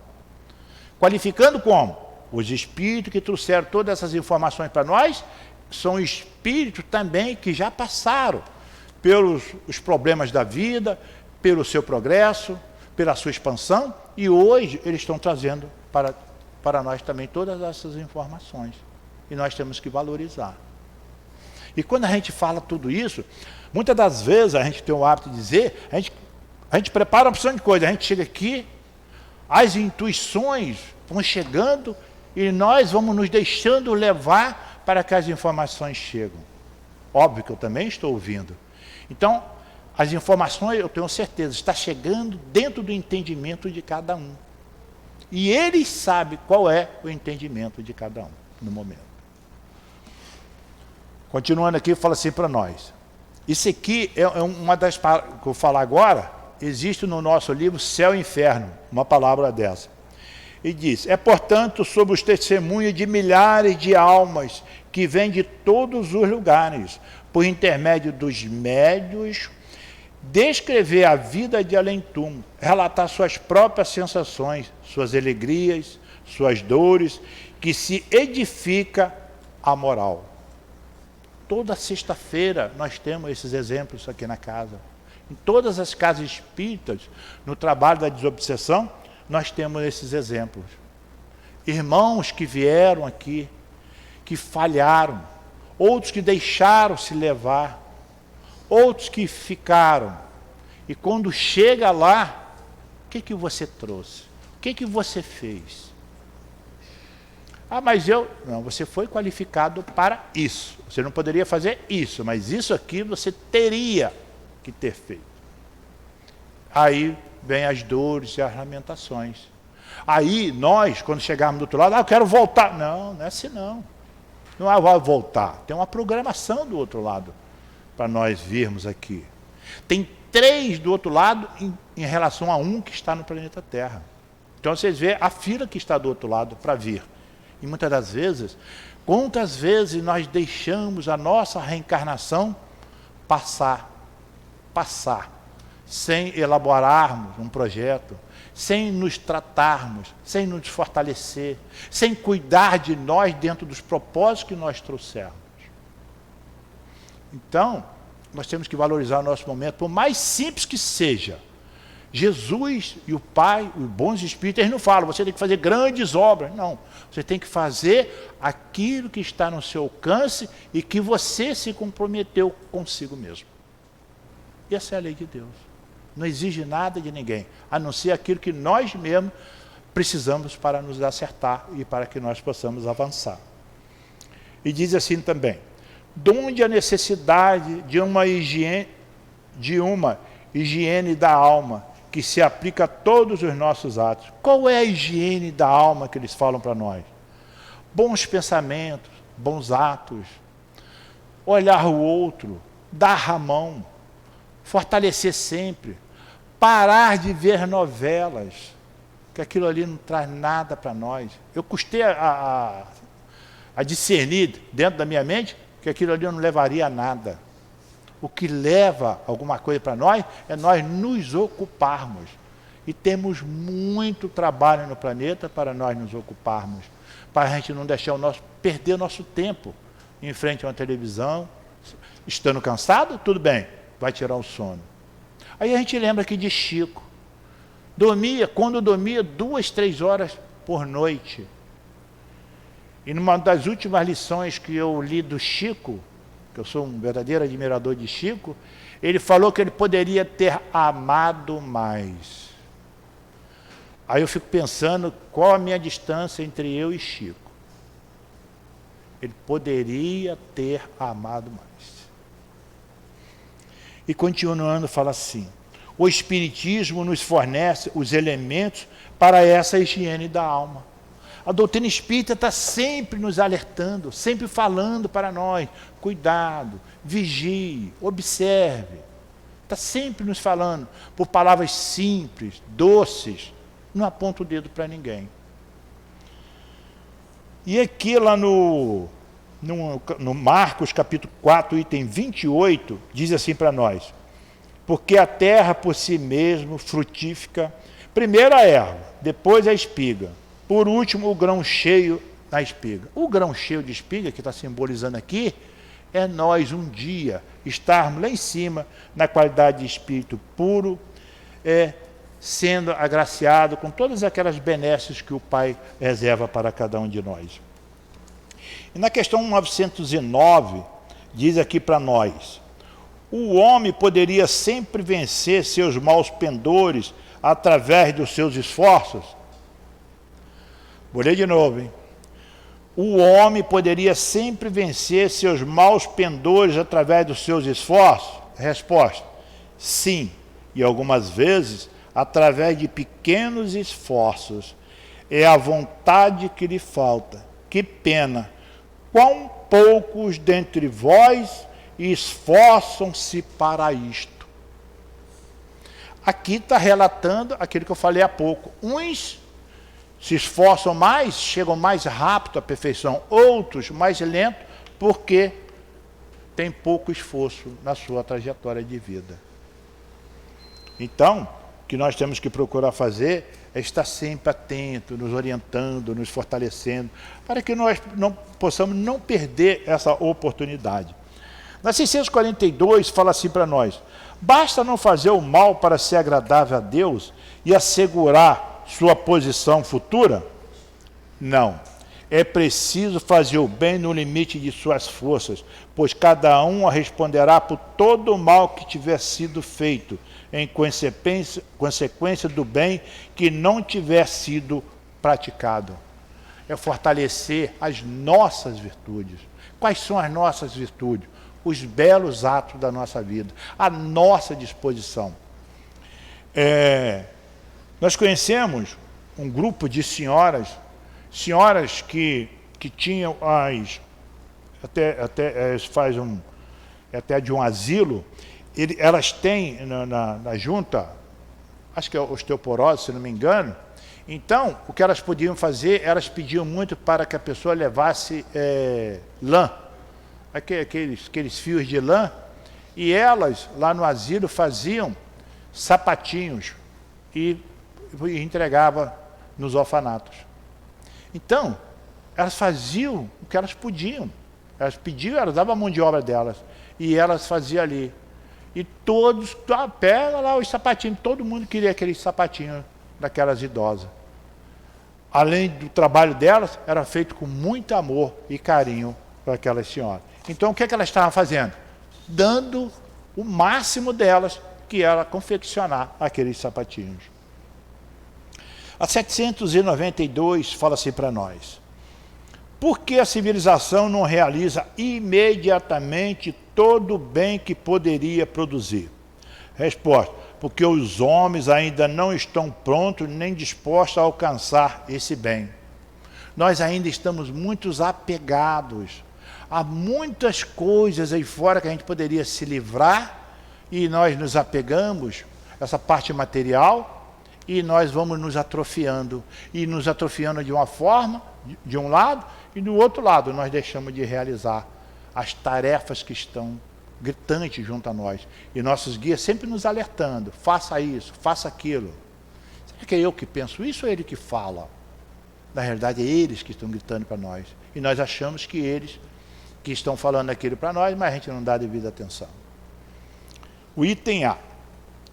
Qualificando como? Os espíritos que trouxeram todas essas informações para nós são espíritos também que já passaram pelos os problemas da vida, pelo seu progresso, pela sua expansão, e hoje eles estão trazendo para nós também todas essas informações. E nós temos que valorizar. E quando a gente fala tudo isso, muitas das vezes a gente tem o hábito de dizer, a gente prepara uma opção de coisa, a gente chega aqui, as intuições vão chegando e nós vamos nos deixando levar para que as informações cheguem. Óbvio que eu também estou ouvindo. Então, as informações, eu tenho certeza, está chegando dentro do entendimento de cada um. E ele sabe qual é o entendimento de cada um no momento. Continuando aqui, fala assim para nós. Isso aqui é uma das palavras que eu vou falar agora, existe no nosso livro Céu e Inferno, uma palavra dessa. E diz, é portanto sobre os testemunhos de milhares de almas que vêm de todos os lugares, por intermédio dos médios, descrever a vida de além-túmulo, relatar suas próprias sensações, suas alegrias, suas dores, que se edifica a moral. Toda sexta-feira nós temos esses exemplos aqui na casa. Em todas as casas espíritas, no trabalho da desobsessão, nós temos esses exemplos. Irmãos que vieram aqui, que falharam, outros que deixaram se levar, outros que ficaram. E quando chega lá, o que você trouxe? O que você fez? Ah, mas não, você foi qualificado para isso. Você não poderia fazer isso, mas isso aqui você teria que ter feito. Aí vem as dores e as lamentações. Aí nós, quando chegarmos do outro lado, eu quero voltar. Não, não é assim não. Não vai voltar. Tem uma programação do outro lado para nós virmos aqui. Tem 3 do outro lado em relação a 1 que está no planeta Terra. Então vocês veem a fila que está do outro lado para vir. E muitas das vezes, quantas vezes nós deixamos a nossa reencarnação passar, sem elaborarmos um projeto, sem nos tratarmos, sem nos fortalecer, sem cuidar de nós dentro dos propósitos que nós trouxemos. Então, nós temos que valorizar o nosso momento, por mais simples que seja. Jesus e o Pai, os bons espíritos, eles não falam, você tem que fazer grandes obras. Não, você tem que fazer aquilo que está no seu alcance e que você se comprometeu consigo mesmo. E essa é a lei de Deus. Não exige nada de ninguém, a não ser aquilo que nós mesmos precisamos para nos acertar e para que nós possamos avançar. E diz assim também, De onde a necessidade de uma higiene da alma que se aplica a todos os nossos atos? Qual é a higiene da alma que eles falam para nós? Bons pensamentos, bons atos, olhar o outro, dar a mão, fortalecer sempre, parar de ver novelas, que aquilo ali não traz nada para nós. Eu custei a discernir dentro da minha mente que aquilo ali não levaria a nada. O que leva alguma coisa para nós é nós nos ocuparmos. E temos muito trabalho no planeta para nós nos ocuparmos, para a gente não deixar perder o nosso tempo em frente a uma televisão. Estando cansado, tudo bem, vai tirar o sono. Aí a gente lembra aqui de Chico. Quando dormia 2, 3 horas por noite. E numa das últimas lições que eu li do Chico, que eu sou um verdadeiro admirador de Chico, ele falou que ele poderia ter amado mais. Aí eu fico pensando qual a minha distância entre eu e Chico. Ele poderia ter amado mais. E continuando, fala assim: o Espiritismo nos fornece os elementos para essa higiene da alma. A doutrina espírita está sempre nos alertando, sempre falando para nós: cuidado, vigie, observe. Está sempre nos falando, por palavras simples, doces, não aponta o dedo para ninguém. E aqui lá no Marcos capítulo 4, item 28, diz assim para nós: porque a terra por si mesmo frutífica, primeiro a erva, depois a espiga, por último o grão cheio da espiga. O grão cheio de espiga, que está simbolizando aqui, é nós um dia estarmos lá em cima, na qualidade de espírito puro, sendo agraciado com todas aquelas benesses que o Pai reserva para cada um de nós. E na questão 909, diz aqui para nós: o homem poderia sempre vencer seus maus pendores através dos seus esforços? Vou ler de novo, hein? O homem poderia sempre vencer seus maus pendores através dos seus esforços? Resposta: sim, e algumas vezes através de pequenos esforços. É a vontade que lhe falta. Que pena! Quão poucos dentre vós esforçam-se para isto. Aqui está relatando aquilo que eu falei há pouco. Uns se esforçam mais, chegam mais rápido à perfeição. Outros mais lento, porque tem pouco esforço na sua trajetória de vida. Então, o que nós temos que procurar fazer é estar sempre atento, nos orientando, nos fortalecendo, para que nós possamos não perder essa oportunidade. Na 642 fala assim para nós: basta não fazer o mal para ser agradável a Deus e assegurar sua posição futura? Não. É preciso fazer o bem no limite de suas forças, pois cada um responderá por todo o mal que tiver sido feito, em consequência do bem que não tiver sido praticado. É fortalecer as nossas virtudes. Quais são as nossas virtudes? Os belos atos da nossa vida, a nossa disposição. Nós conhecemos um grupo de senhoras que tinham até de um asilo. Elas têm na junta, acho que é osteoporose, se não me engano. Então, o que elas podiam fazer, elas pediam muito para que a pessoa levasse lã, aqueles fios de lã, e elas, lá no asilo, faziam sapatinhos e entregavam nos orfanatos. Então, elas faziam o que elas podiam. Elas pediam, elas davam a mão de obra delas, e elas faziam ali. E todos, pega lá os sapatinhos, todo mundo queria aqueles sapatinhos daquelas idosas. Além do trabalho delas, era feito com muito amor e carinho para aquelas senhoras. Então, o que elas estavam fazendo? Dando o máximo delas, que era confeccionar aqueles sapatinhos. A 792 fala assim para nós: Por que a civilização não realiza imediatamente todo o bem que poderia produzir? Resposta: porque os homens ainda não estão prontos nem dispostos a alcançar esse bem. Nós ainda estamos muito apegados a muitas coisas aí fora que a gente poderia se livrar, e nós nos apegamos a essa parte material, e nós vamos nos atrofiando, e nos atrofiando de uma forma, de um lado, e do outro lado nós deixamos de realizar as tarefas que estão gritantes junto a nós. E nossos guias sempre nos alertando: faça isso, faça aquilo. Será que é eu que penso isso ou é ele que fala? Na realidade é eles que estão gritando para nós. E nós achamos que eles que estão falando aquilo para nós, mas a gente não dá a devida atenção. O item A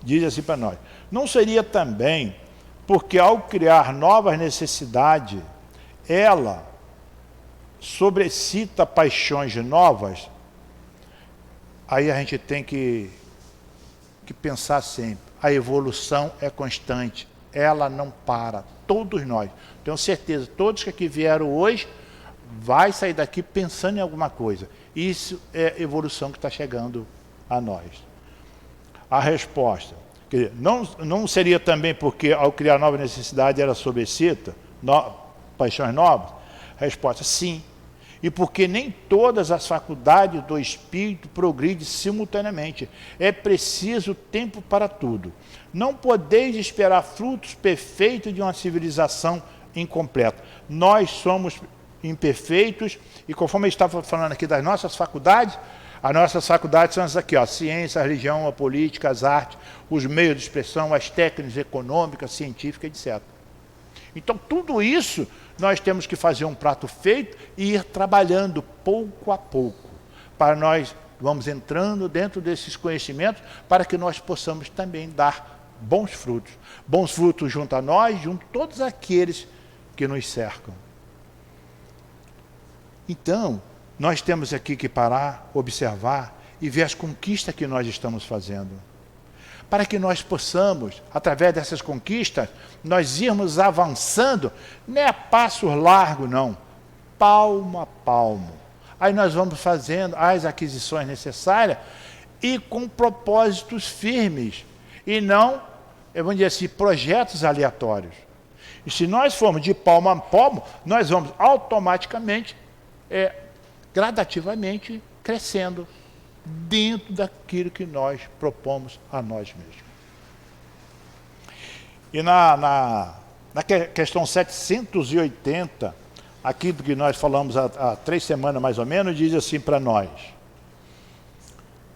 diz assim para nós: não seria também porque ao criar novas necessidades, ela sobrecita paixões novas? Aí a gente tem que pensar sempre: a evolução é constante, ela não para. Todos nós, tenho certeza, todos que aqui vieram hoje, vai sair daqui pensando em alguma coisa. Isso é evolução que está chegando a nós. A resposta: quer dizer, não seria também porque ao criar nova necessidade ela sobrecita paixões novas? Resposta: sim. E porque nem todas as faculdades do espírito progridem simultaneamente. É preciso tempo para tudo. Não podeis esperar frutos perfeitos de uma civilização incompleta. Nós somos imperfeitos, e conforme eu estava falando aqui das nossas faculdades, as nossas faculdades são essas aqui, ó: ciência, a religião, a política, as artes, os meios de expressão, as técnicas econômicas, científicas, etc. Então, tudo isso nós temos que fazer um prato feito e ir trabalhando pouco a pouco, para nós vamos entrando dentro desses conhecimentos, para que nós possamos também dar bons frutos junto a nós, junto a todos aqueles que nos cercam. Então, nós temos aqui que parar, observar e ver as conquistas que nós estamos fazendo, para que nós possamos, através dessas conquistas, nós irmos avançando, não é a passos largos, não, palmo a palmo. Aí nós vamos fazendo as aquisições necessárias e com propósitos firmes, e não, vamos dizer assim, projetos aleatórios. E se nós formos de palmo a palmo, nós vamos automaticamente, gradativamente, crescendo dentro daquilo que nós propomos a nós mesmos. E na questão 780, aqui do que nós falamos há 3 semanas mais ou menos, diz assim para nós: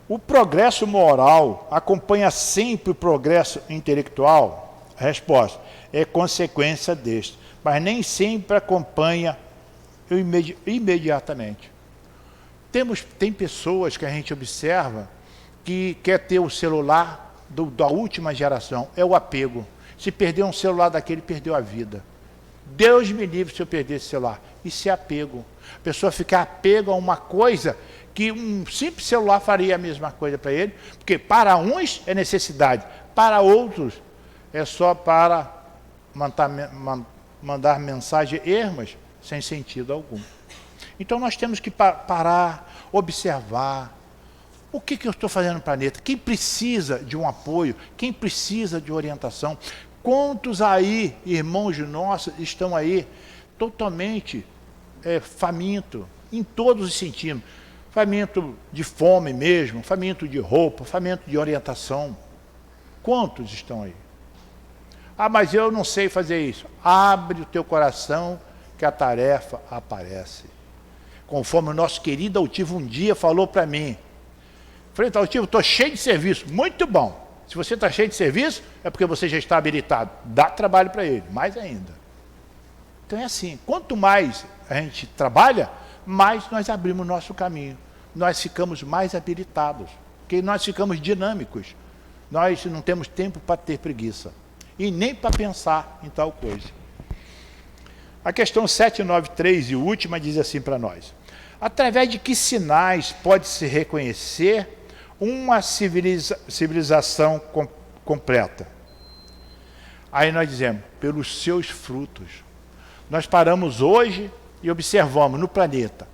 o progresso moral acompanha sempre o progresso intelectual? A resposta: é consequência deste, mas nem sempre acompanha imediatamente. Tem pessoas que a gente observa que quer ter o celular da última geração, é o apego. Se perder um celular daquele, perdeu a vida. Deus me livre se eu perder esse celular. Isso é apego. A pessoa fica apego a uma coisa que um simples celular faria a mesma coisa para ele, porque para uns é necessidade, para outros é só para mandar mensagem ermas sem sentido algum. Então nós temos que parar, observar o que eu estou fazendo no planeta, quem precisa de um apoio, quem precisa de orientação. Quantos aí, irmãos nossos, estão aí totalmente famintos, em todos os sentidos. Faminto de fome mesmo, faminto de roupa, faminto de orientação. Quantos estão aí? Ah, mas eu não sei fazer isso. Abre o teu coração que a tarefa aparece. Conforme o nosso querido Altivo um dia falou para mim. Falei: Altivo, estou cheio de serviço. Muito bom. Se você está cheio de serviço, é porque você já está habilitado. Dá trabalho para ele, mais ainda. Então é assim, quanto mais a gente trabalha, mais nós abrimos o nosso caminho. Nós ficamos mais habilitados, porque nós ficamos dinâmicos. Nós não temos tempo para ter preguiça, e nem para pensar em tal coisa. A questão 793 e última diz assim para nós: através de que sinais pode-se reconhecer uma civilização completa? Aí nós dizemos: pelos seus frutos. Nós paramos hoje e observamos no planeta,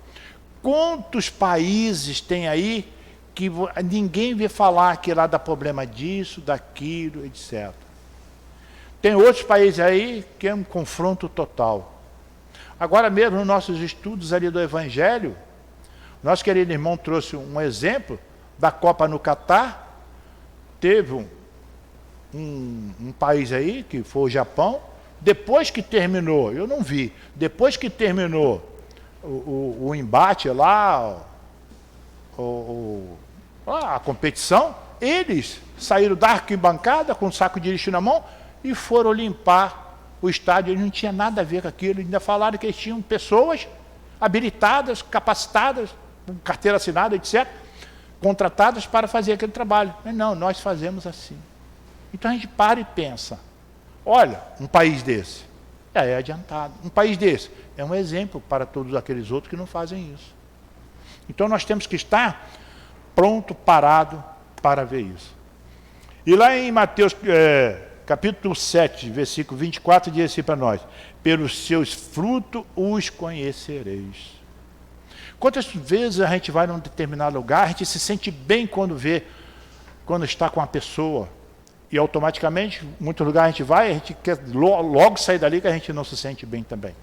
quantos países tem aí que ninguém vê falar que lá dá problema disso, daquilo, etc. Tem outros países aí que é um confronto total. Agora mesmo, nos nossos estudos ali do Evangelho, nosso querido irmão trouxe um exemplo da Copa no Catar. Teve um país aí, que foi o Japão, depois que terminou, eu não vi, depois que terminou o embate lá, a competição, eles saíram da arquibancada com um saco de lixo na mão e foram limpar o estádio. Eles não tinham nada a ver com aquilo, ainda falaram que eles tinham pessoas habilitadas, capacitadas, com carteira assinada, etc., contratadas para fazer aquele trabalho. Mas não, nós fazemos assim. Então a gente para e pensa, olha, um país desse é adiantado, um país desse é um exemplo para todos aqueles outros que não fazem isso. Então nós temos que estar pronto, parado para ver isso. E lá em Mateus capítulo 7, versículo 24, diz assim para nós: pelos seus frutos os conhecereis. Quantas vezes a gente vai num determinado lugar, a gente se sente bem quando está com uma pessoa, e automaticamente, em muitos lugares a gente vai, a gente quer logo sair dali, que a gente não se sente bem também.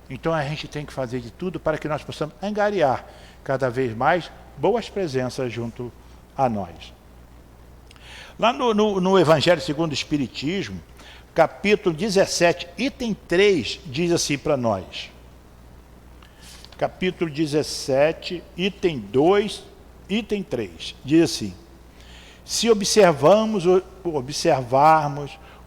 Então a gente tem que fazer de tudo para que nós possamos angariar cada vez mais boas presenças junto a nós. Lá no Evangelho segundo o Espiritismo, capítulo 17, item 3, diz assim para nós. Capítulo 17, item 2, item 3, diz assim: se observarmos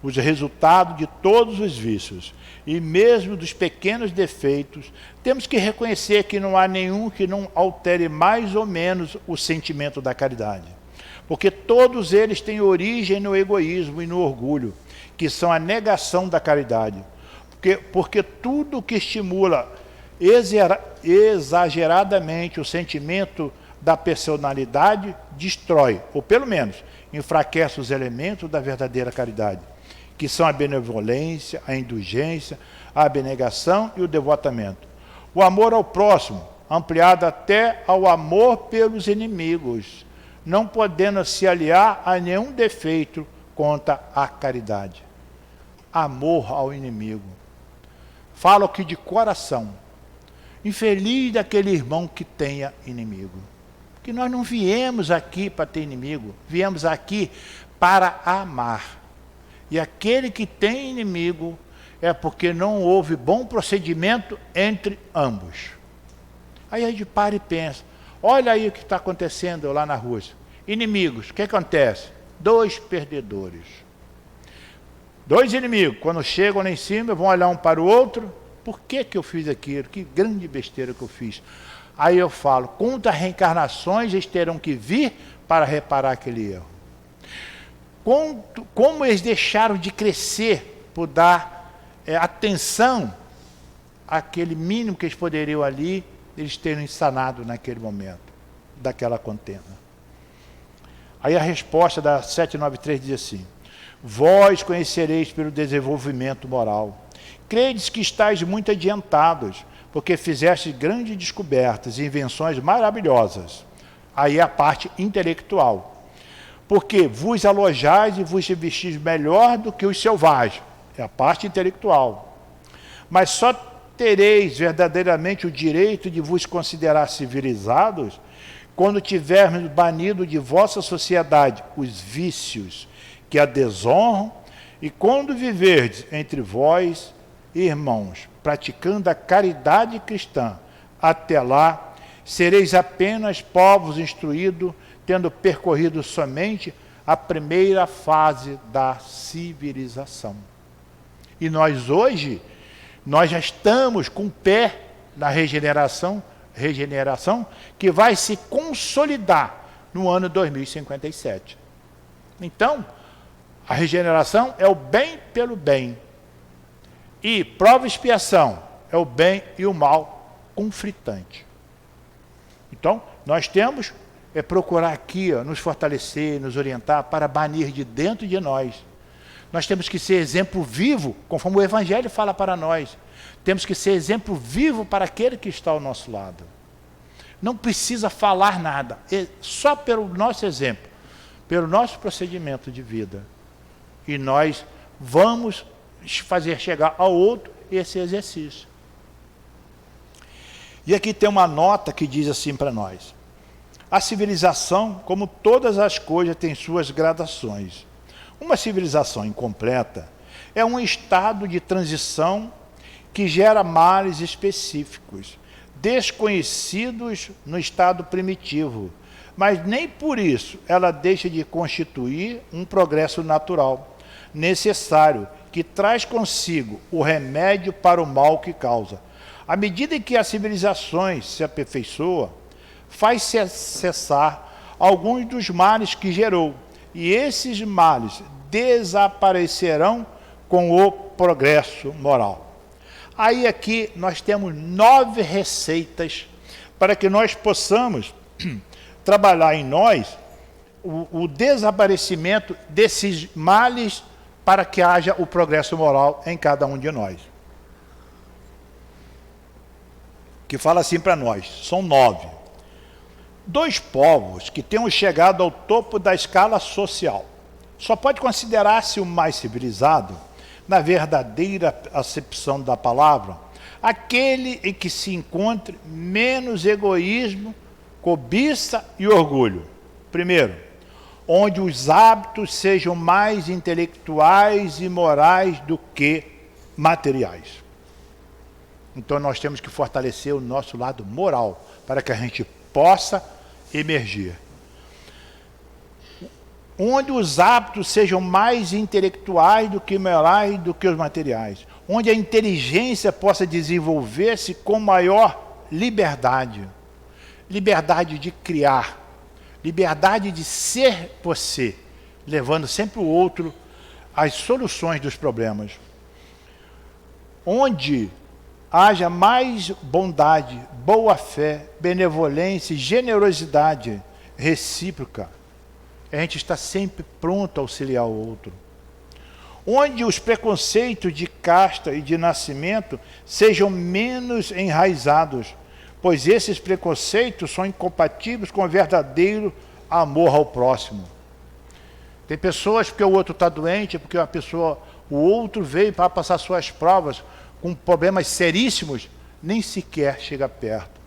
os resultados de todos os vícios, e mesmo dos pequenos defeitos, temos que reconhecer que não há nenhum que não altere mais ou menos o sentimento da caridade. Porque todos eles têm origem no egoísmo e no orgulho, que são a negação da caridade. Porque tudo que estimula exageradamente o sentimento da personalidade destrói, ou pelo menos enfraquece os elementos da verdadeira caridade, que são a benevolência, a indulgência, a abnegação e o devotamento. O amor ao próximo, ampliado até ao amor pelos inimigos, não podendo se aliar a nenhum defeito contra a caridade. Amor ao inimigo. Falo aqui de coração. Infeliz daquele irmão que tenha inimigo. Porque nós não viemos aqui para ter inimigo, viemos aqui para amar. E aquele que tem inimigo é porque não houve bom procedimento entre ambos. Aí a gente para e pensa, olha aí o que está acontecendo lá na Rússia. Inimigos, o que acontece? 2 perdedores. 2 inimigos, quando chegam lá em cima, vão olhar um para o outro. Por que eu fiz aquilo? Que grande besteira que eu fiz. Aí eu falo, quantas reencarnações eles terão que vir para reparar aquele erro? Como eles deixaram de crescer por dar atenção àquele mínimo que eles poderiam ali, eles terem sanado naquele momento, daquela contenda. Aí a resposta da 793 diz assim: vós conhecereis pelo desenvolvimento moral. Credes que estáis muito adiantados, porque fizestes grandes descobertas e invenções maravilhosas. Aí a parte intelectual. Porque vos alojais e vos vestis melhor do que os selvagens. É a parte intelectual. Mas só tereis verdadeiramente o direito de vos considerar civilizados quando tivermos banido de vossa sociedade os vícios que a desonram, e quando viverdes entre vós, irmãos, praticando a caridade cristã. Até lá, sereis apenas povos instruídos, tendo percorrido somente a primeira fase da civilização. E nós hoje, nós já estamos com o pé na regeneração que vai se consolidar no ano 2057. Então, a regeneração é o bem pelo bem. E prova e expiação é o bem e o mal conflitante. Então, nós temos procurar aqui nos fortalecer, nos orientar para banir de dentro de nós Nós temos que ser exemplo vivo, conforme o Evangelho fala para nós. Temos que ser exemplo vivo para aquele que está ao nosso lado. Não precisa falar nada, só pelo nosso exemplo, pelo nosso procedimento de vida. E nós vamos fazer chegar ao outro esse exercício. E aqui tem uma nota que diz assim para nós: a civilização, como todas as coisas, tem suas gradações. Uma civilização incompleta é um estado de transição que gera males específicos, desconhecidos no estado primitivo, mas nem por isso ela deixa de constituir um progresso natural, necessário, que traz consigo o remédio para o mal que causa. À medida em que as civilizações se aperfeiçoam, faz cessar alguns dos males que gerou, e esses males desaparecerão com o progresso moral. Aí aqui nós temos 9 receitas para que nós possamos trabalhar em nós o desaparecimento desses males para que haja o progresso moral em cada um de nós. Que fala assim para nós, são 9. 2 povos que tenham chegado ao topo da escala social só pode considerar-se o mais civilizado, na verdadeira acepção da palavra, aquele em que se encontre menos egoísmo, cobiça e orgulho. Primeiro, onde os hábitos sejam mais intelectuais e morais do que materiais. Então nós temos que fortalecer o nosso lado moral para que a gente possa emergir. Onde os hábitos sejam mais intelectuais do que morais do que os materiais. Onde a inteligência possa desenvolver-se com maior liberdade. Liberdade de criar. Liberdade de ser você, levando sempre o outro às soluções dos problemas. Onde haja mais bondade, boa-fé, benevolência e generosidade recíproca. A gente está sempre pronto a auxiliar o outro. Onde os preconceitos de casta e de nascimento sejam menos enraizados, pois esses preconceitos são incompatíveis com o verdadeiro amor ao próximo. Tem pessoas porque o outro está doente, porque o outro veio para passar suas provas com problemas seríssimos, nem sequer chega perto.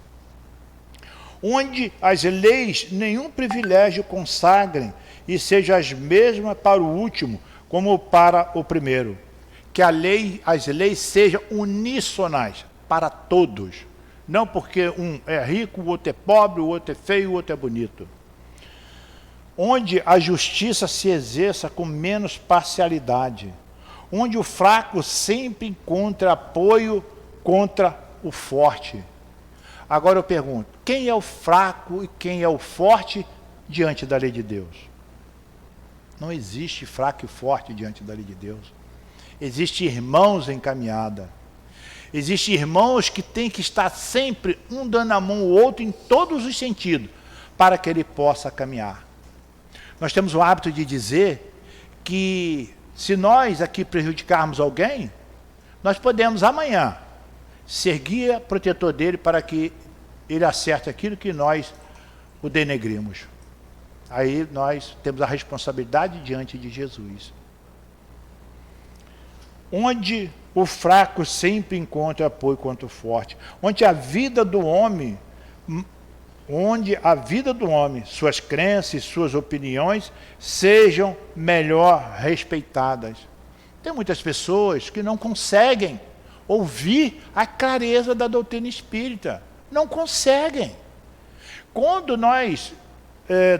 Onde as leis nenhum privilégio consagrem e sejam as mesmas para o último como para o primeiro. Que as leis sejam uníssonas para todos. Não porque um é rico, o outro é pobre, o outro é feio, o outro é bonito. Onde a justiça se exerça com menos parcialidade. Onde o fraco sempre encontra apoio contra o forte. Agora eu pergunto, quem é o fraco e quem é o forte diante da lei de Deus? Não existe fraco e forte diante da lei de Deus. Existem irmãos em caminhada. Existem irmãos que têm que estar sempre um dando a mão ao outro em todos os sentidos, para que ele possa caminhar. Nós temos o hábito de dizer que se nós aqui prejudicarmos alguém, nós podemos amanhã ser guia protetor dele para que ele acerte aquilo que nós o denegrimos. Aí nós temos a responsabilidade diante de Jesus. Onde o fraco sempre encontra apoio contra o forte. Onde a vida do homem, suas crenças e suas opiniões sejam melhor respeitadas. Tem muitas pessoas que não conseguem ouvir a clareza da doutrina espírita. Não conseguem. Quando nós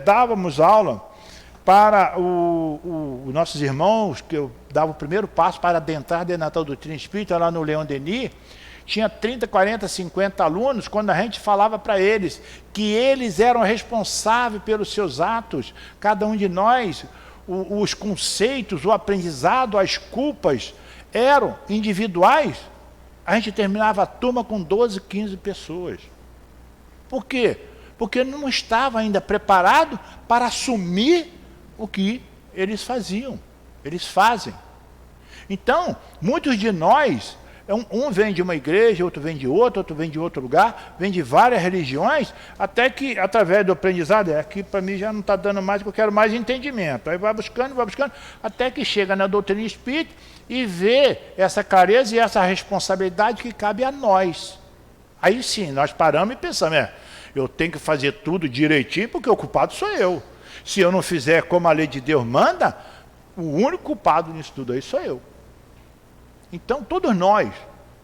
dávamos aula para os nossos irmãos, que eu dava o primeiro passo para adentrar dentro da doutrina espírita lá no Leon Denis, tinha 30, 40, 50 alunos, quando a gente falava para eles que eles eram responsáveis pelos seus atos, cada um de nós, os conceitos, o aprendizado, as culpas eram individuais, a gente terminava a turma com 12, 15 pessoas. Por quê? Porque não estava ainda preparado para assumir o que eles faziam, eles fazem. Então, muitos de nós, um vem de uma igreja, outro vem de outra, outro vem de outro lugar, vem de várias religiões, até que, através do aprendizado, aqui para mim já não está dando mais, porque eu quero mais entendimento. Aí vai buscando, até que chega na doutrina espírita e vê essa clareza e essa responsabilidade que cabe a nós. Aí sim, nós paramos e pensamos, eu tenho que fazer tudo direitinho, porque o culpado sou eu. Se eu não fizer como a lei de Deus manda, o único culpado nisso tudo aí sou eu. Então, todos nós,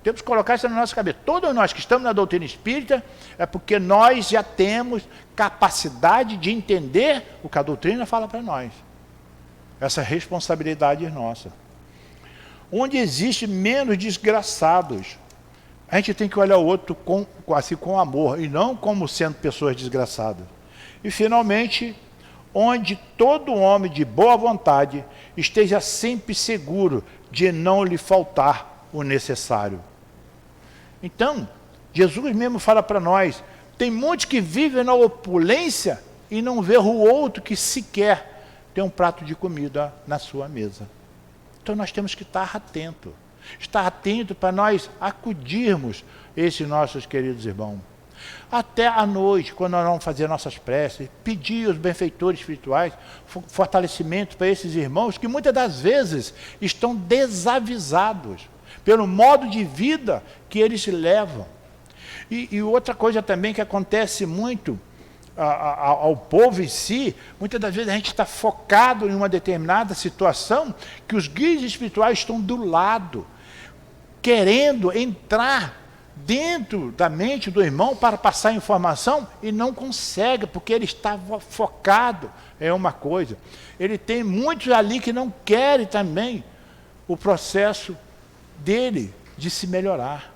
temos que colocar isso na nossa cabeça. Todos nós que estamos na doutrina espírita, é porque nós já temos capacidade de entender o que a doutrina fala para nós. Essa responsabilidade é nossa. Onde existe menos desgraçados, a gente tem que olhar o outro com amor, e não como sendo pessoas desgraçadas. E, finalmente, onde todo homem de boa vontade esteja sempre seguro de não lhe faltar o necessário. Então, Jesus mesmo fala para nós, tem muitos que vivem na opulência e não vê o outro que sequer tem um prato de comida na sua mesa. Então nós temos que estar atento para nós acudirmos esses nossos queridos irmãos. Até à noite, quando nós vamos fazer nossas preces, pedir aos benfeitores espirituais fortalecimento para esses irmãos que muitas das vezes estão desavisados pelo modo de vida que eles levam. E outra coisa também que acontece muito ao povo em si, muitas das vezes a gente está focado em uma determinada situação que os guias espirituais estão do lado, querendo entrar dentro da mente do irmão para passar informação e não consegue, porque ele está focado em uma coisa. Ele tem muitos ali que não querem também o processo dele de se melhorar.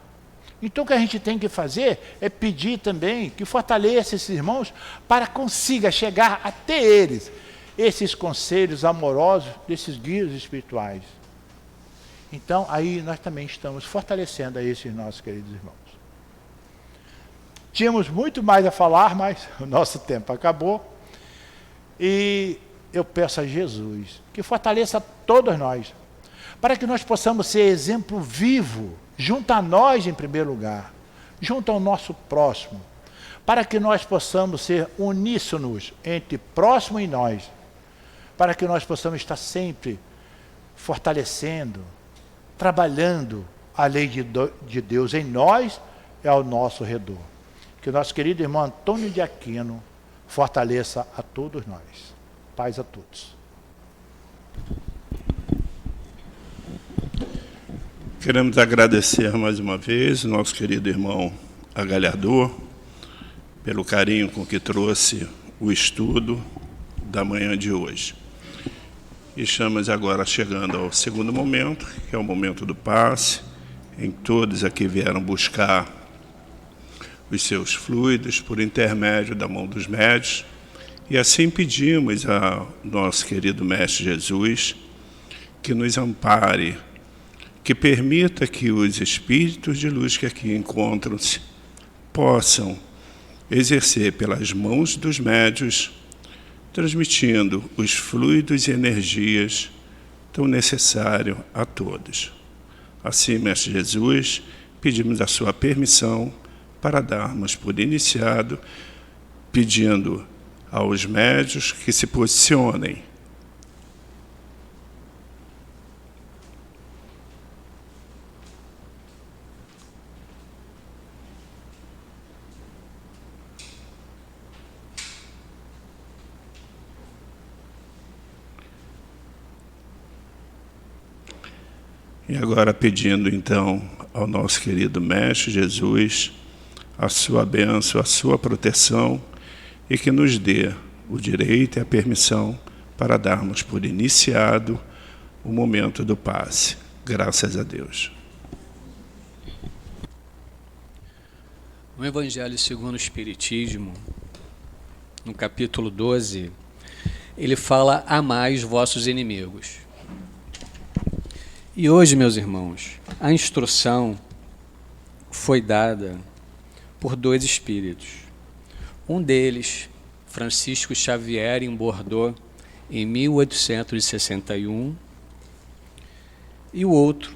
Então o que a gente tem que fazer é pedir também que fortaleça esses irmãos para consiga chegar até eles, esses conselhos amorosos desses guias espirituais. Então, aí nós também estamos fortalecendo a esses nossos queridos irmãos. Tínhamos muito mais a falar, mas o nosso tempo acabou. E eu peço a Jesus que fortaleça todos nós, para que nós possamos ser exemplo vivo, junto a nós em primeiro lugar, junto ao nosso próximo, para que nós possamos ser uníssonos entre próximo e nós, para que nós possamos estar sempre fortalecendo, trabalhando a lei de Deus em nós e ao nosso redor. Que o nosso querido irmão Antônio de Aquino fortaleça a todos nós. Paz a todos. Queremos agradecer mais uma vez o nosso querido irmão Agalhador pelo carinho com que trouxe o estudo da manhã de hoje. E estamos agora chegando ao segundo momento, que é o momento do passe, em que todos aqui vieram buscar os seus fluidos por intermédio da mão dos médios. E assim pedimos ao nosso querido Mestre Jesus que nos ampare, que permita que os espíritos de luz que aqui encontram-se possam exercer pelas mãos dos médios, transmitindo os fluidos e energias tão necessários a todos. Assim, Mestre Jesus, pedimos a sua permissão para darmos por iniciado, pedindo aos médios que se posicionem. E agora pedindo, então, ao nosso querido Mestre Jesus, a sua bênção, a sua proteção, e que nos dê o direito e a permissão para darmos por iniciado o momento do passe. Graças a Deus. No Evangelho segundo o Espiritismo, no capítulo 12, ele fala: amai os vossos inimigos. E hoje, meus irmãos, a instrução foi dada por dois espíritos. Um deles, Francisco Xavier, em Bordeaux, em 1861, e o outro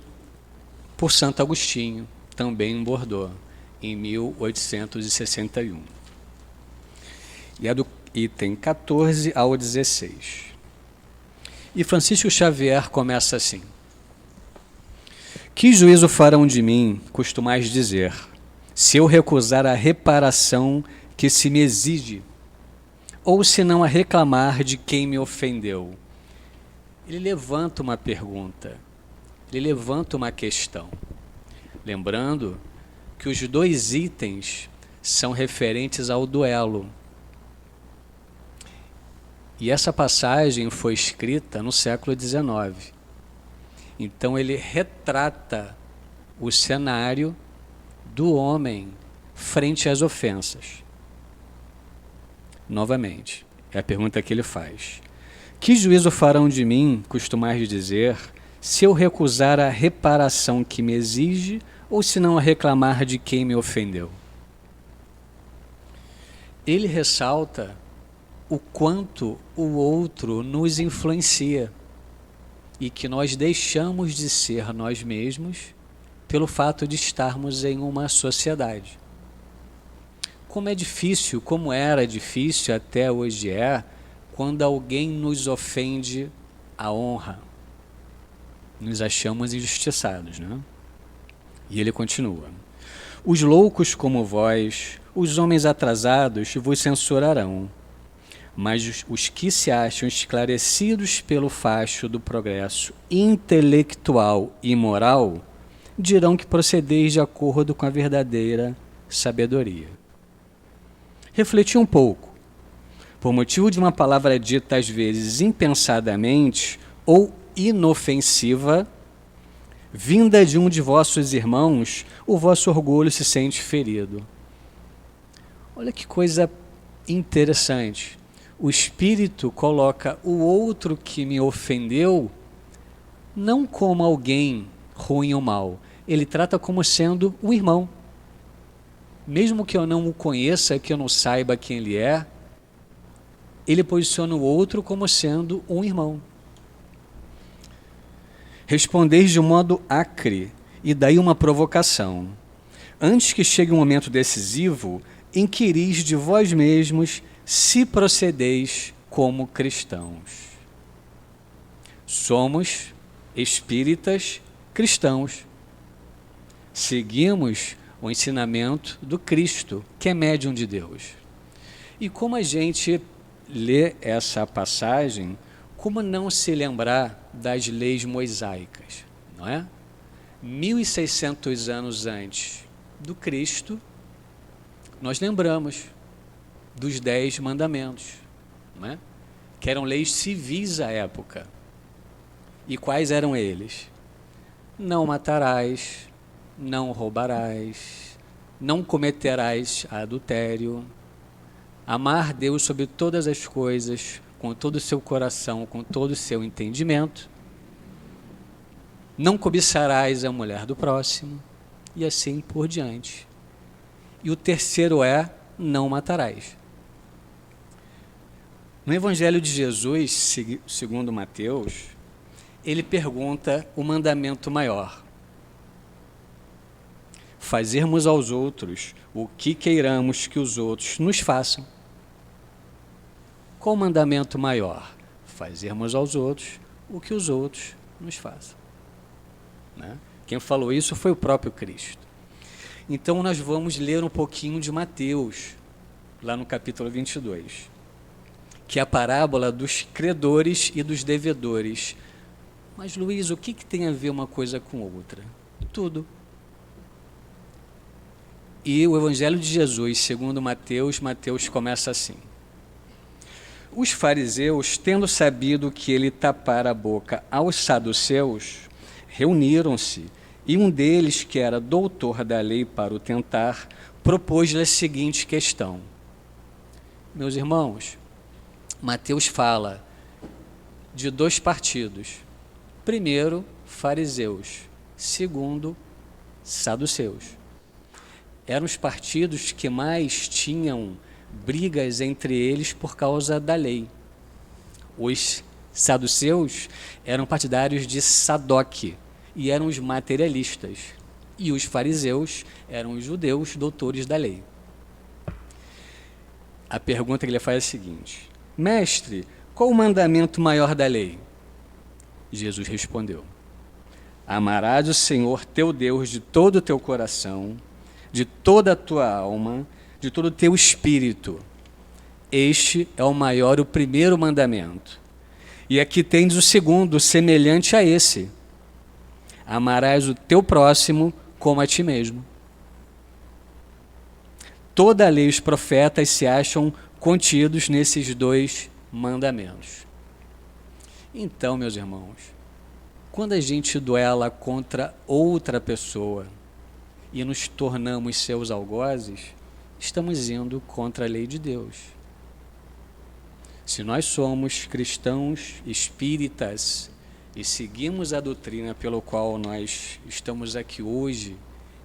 por Santo Agostinho, também em Bordeaux, em 1861. E é do item 14 ao 16. E Francisco Xavier começa assim: que juízo farão de mim, costumais dizer, se eu recusar a reparação que se me exige, ou se não a reclamar de quem me ofendeu? Ele levanta uma pergunta, ele levanta uma questão, lembrando que os dois itens são referentes ao duelo. E essa passagem foi escrita no século XIX. Então ele retrata o cenário do homem frente às ofensas. Novamente, é a pergunta que ele faz. Que juízo farão de mim, costumais dizer, se eu recusar a reparação que me exige, ou se não a reclamar de quem me ofendeu? Ele ressalta o quanto o outro nos influencia e que nós deixamos de ser nós mesmos pelo fato de estarmos em uma sociedade. Como é difícil, como era difícil até hoje quando alguém nos ofende a honra. Nos achamos injustiçados, né? E ele continua: os loucos como vós, os homens atrasados, vos censurarão, mas os que se acham esclarecidos pelo facho do progresso intelectual e moral dirão que procedeis de acordo com a verdadeira sabedoria. Refleti um pouco. Por motivo de uma palavra dita às vezes impensadamente ou inofensiva, vinda de um de vossos irmãos, o vosso orgulho se sente ferido. Olha que coisa interessante. O Espírito coloca o outro que me ofendeu não como alguém ruim ou mal. Ele trata como sendo um irmão. Mesmo que eu não o conheça, que eu não saiba quem ele é, ele posiciona o outro como sendo um irmão. Respondeis de um modo acre, e daí uma provocação. Antes que chegue um momento decisivo, inquiris de vós mesmos se procedeis como cristãos. Somos espíritas cristãos. Seguimos o ensinamento do Cristo, que é médium de Deus. E como a gente lê essa passagem, como não se lembrar das leis mosaicas, não é? 1600 anos antes do Cristo, nós lembramos dos 10 mandamentos, não é? Que eram leis civis à época. E quais eram eles? Não matarás, não roubarás, não cometerás adultério, amar Deus sobre todas as coisas, com todo o seu coração, com todo o seu entendimento, não cobiçarás a mulher do próximo, e assim por diante. E o terceiro é, não matarás. No Evangelho de Jesus, segundo Mateus, ele pergunta o mandamento maior: fazermos aos outros o que queiramos que os outros nos façam. Qual o mandamento maior? Fazermos aos outros o que os outros nos façam. Né? Quem falou isso foi o próprio Cristo. Então nós vamos ler um pouquinho de Mateus, lá no capítulo 22, que é a parábola dos credores e dos devedores. Mas, Luiz, o que tem a ver uma coisa com outra? Tudo. E o Evangelho de Jesus, segundo Mateus começa assim: os fariseus, tendo sabido que ele tapara a boca aos saduceus, reuniram-se, e um deles, que era doutor da lei para o tentar, propôs-lhe a seguinte questão. Meus irmãos, Mateus fala de 2 partidos. Primeiro, fariseus. Segundo, saduceus. Eram os partidos que mais tinham brigas entre eles por causa da lei. Os saduceus eram partidários de Sadoc, e eram os materialistas, e os fariseus eram os judeus doutores da lei. A pergunta que ele faz é a seguinte: Mestre, qual o mandamento maior da lei? Jesus respondeu: Amarás o Senhor teu Deus de todo o teu coração, de toda a tua alma, de todo o teu espírito. Este é o maior, o primeiro mandamento. E aqui tens o segundo, semelhante a esse: amarás o teu próximo como a ti mesmo. Toda a lei e os profetas se acham contidos nesses dois mandamentos. Então, meus irmãos, quando a gente duela contra outra pessoa e nos tornamos seus algozes, estamos indo contra a lei de Deus. Se nós somos cristãos espíritas e seguimos a doutrina pelo qual nós estamos aqui hoje,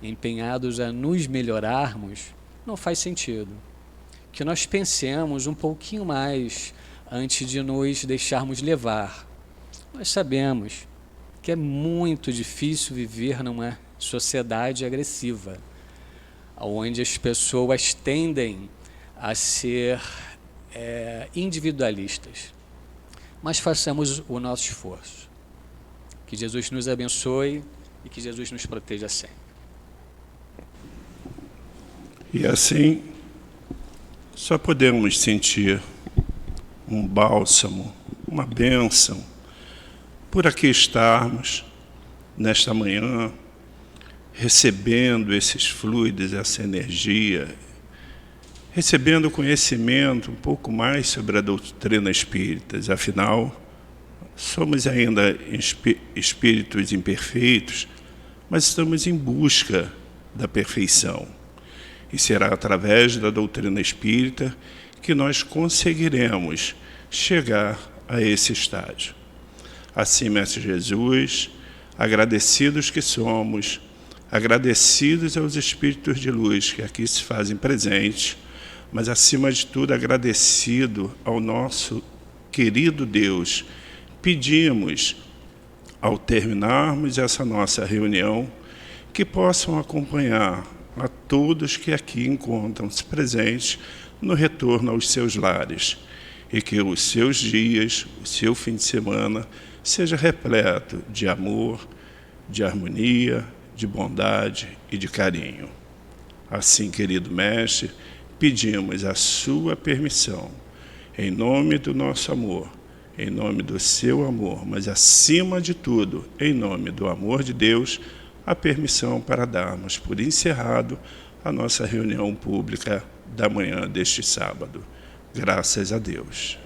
empenhados a nos melhorarmos, não faz sentido que nós pensemos um pouquinho mais antes de nos deixarmos levar. Nós sabemos que é muito difícil viver numa sociedade agressiva, onde as pessoas tendem a ser individualistas. Mas façamos o nosso esforço. Que Jesus nos abençoe e que Jesus nos proteja sempre. E assim, só podemos sentir um bálsamo, uma bênção, por aqui estarmos, nesta manhã, recebendo esses fluidos, essa energia, recebendo conhecimento um pouco mais sobre a doutrina espírita. Afinal, somos ainda espíritos imperfeitos, mas estamos em busca da perfeição. E será através da doutrina espírita que nós conseguiremos chegar a esse estágio. Assim, Mestre Jesus, agradecidos que somos, agradecidos aos espíritos de luz que aqui se fazem presentes, mas, acima de tudo, agradecido ao nosso querido Deus, pedimos, ao terminarmos essa nossa reunião, que possam acompanhar a todos que aqui encontram-se presentes no retorno aos seus lares, e que os seus dias, o seu fim de semana, seja repleto de amor, de harmonia, de bondade e de carinho. Assim, querido Mestre, pedimos a sua permissão, em nome do nosso amor, em nome do seu amor, mas acima de tudo, em nome do amor de Deus, a permissão para darmos por encerrado a nossa reunião pública da manhã deste sábado. Graças a Deus.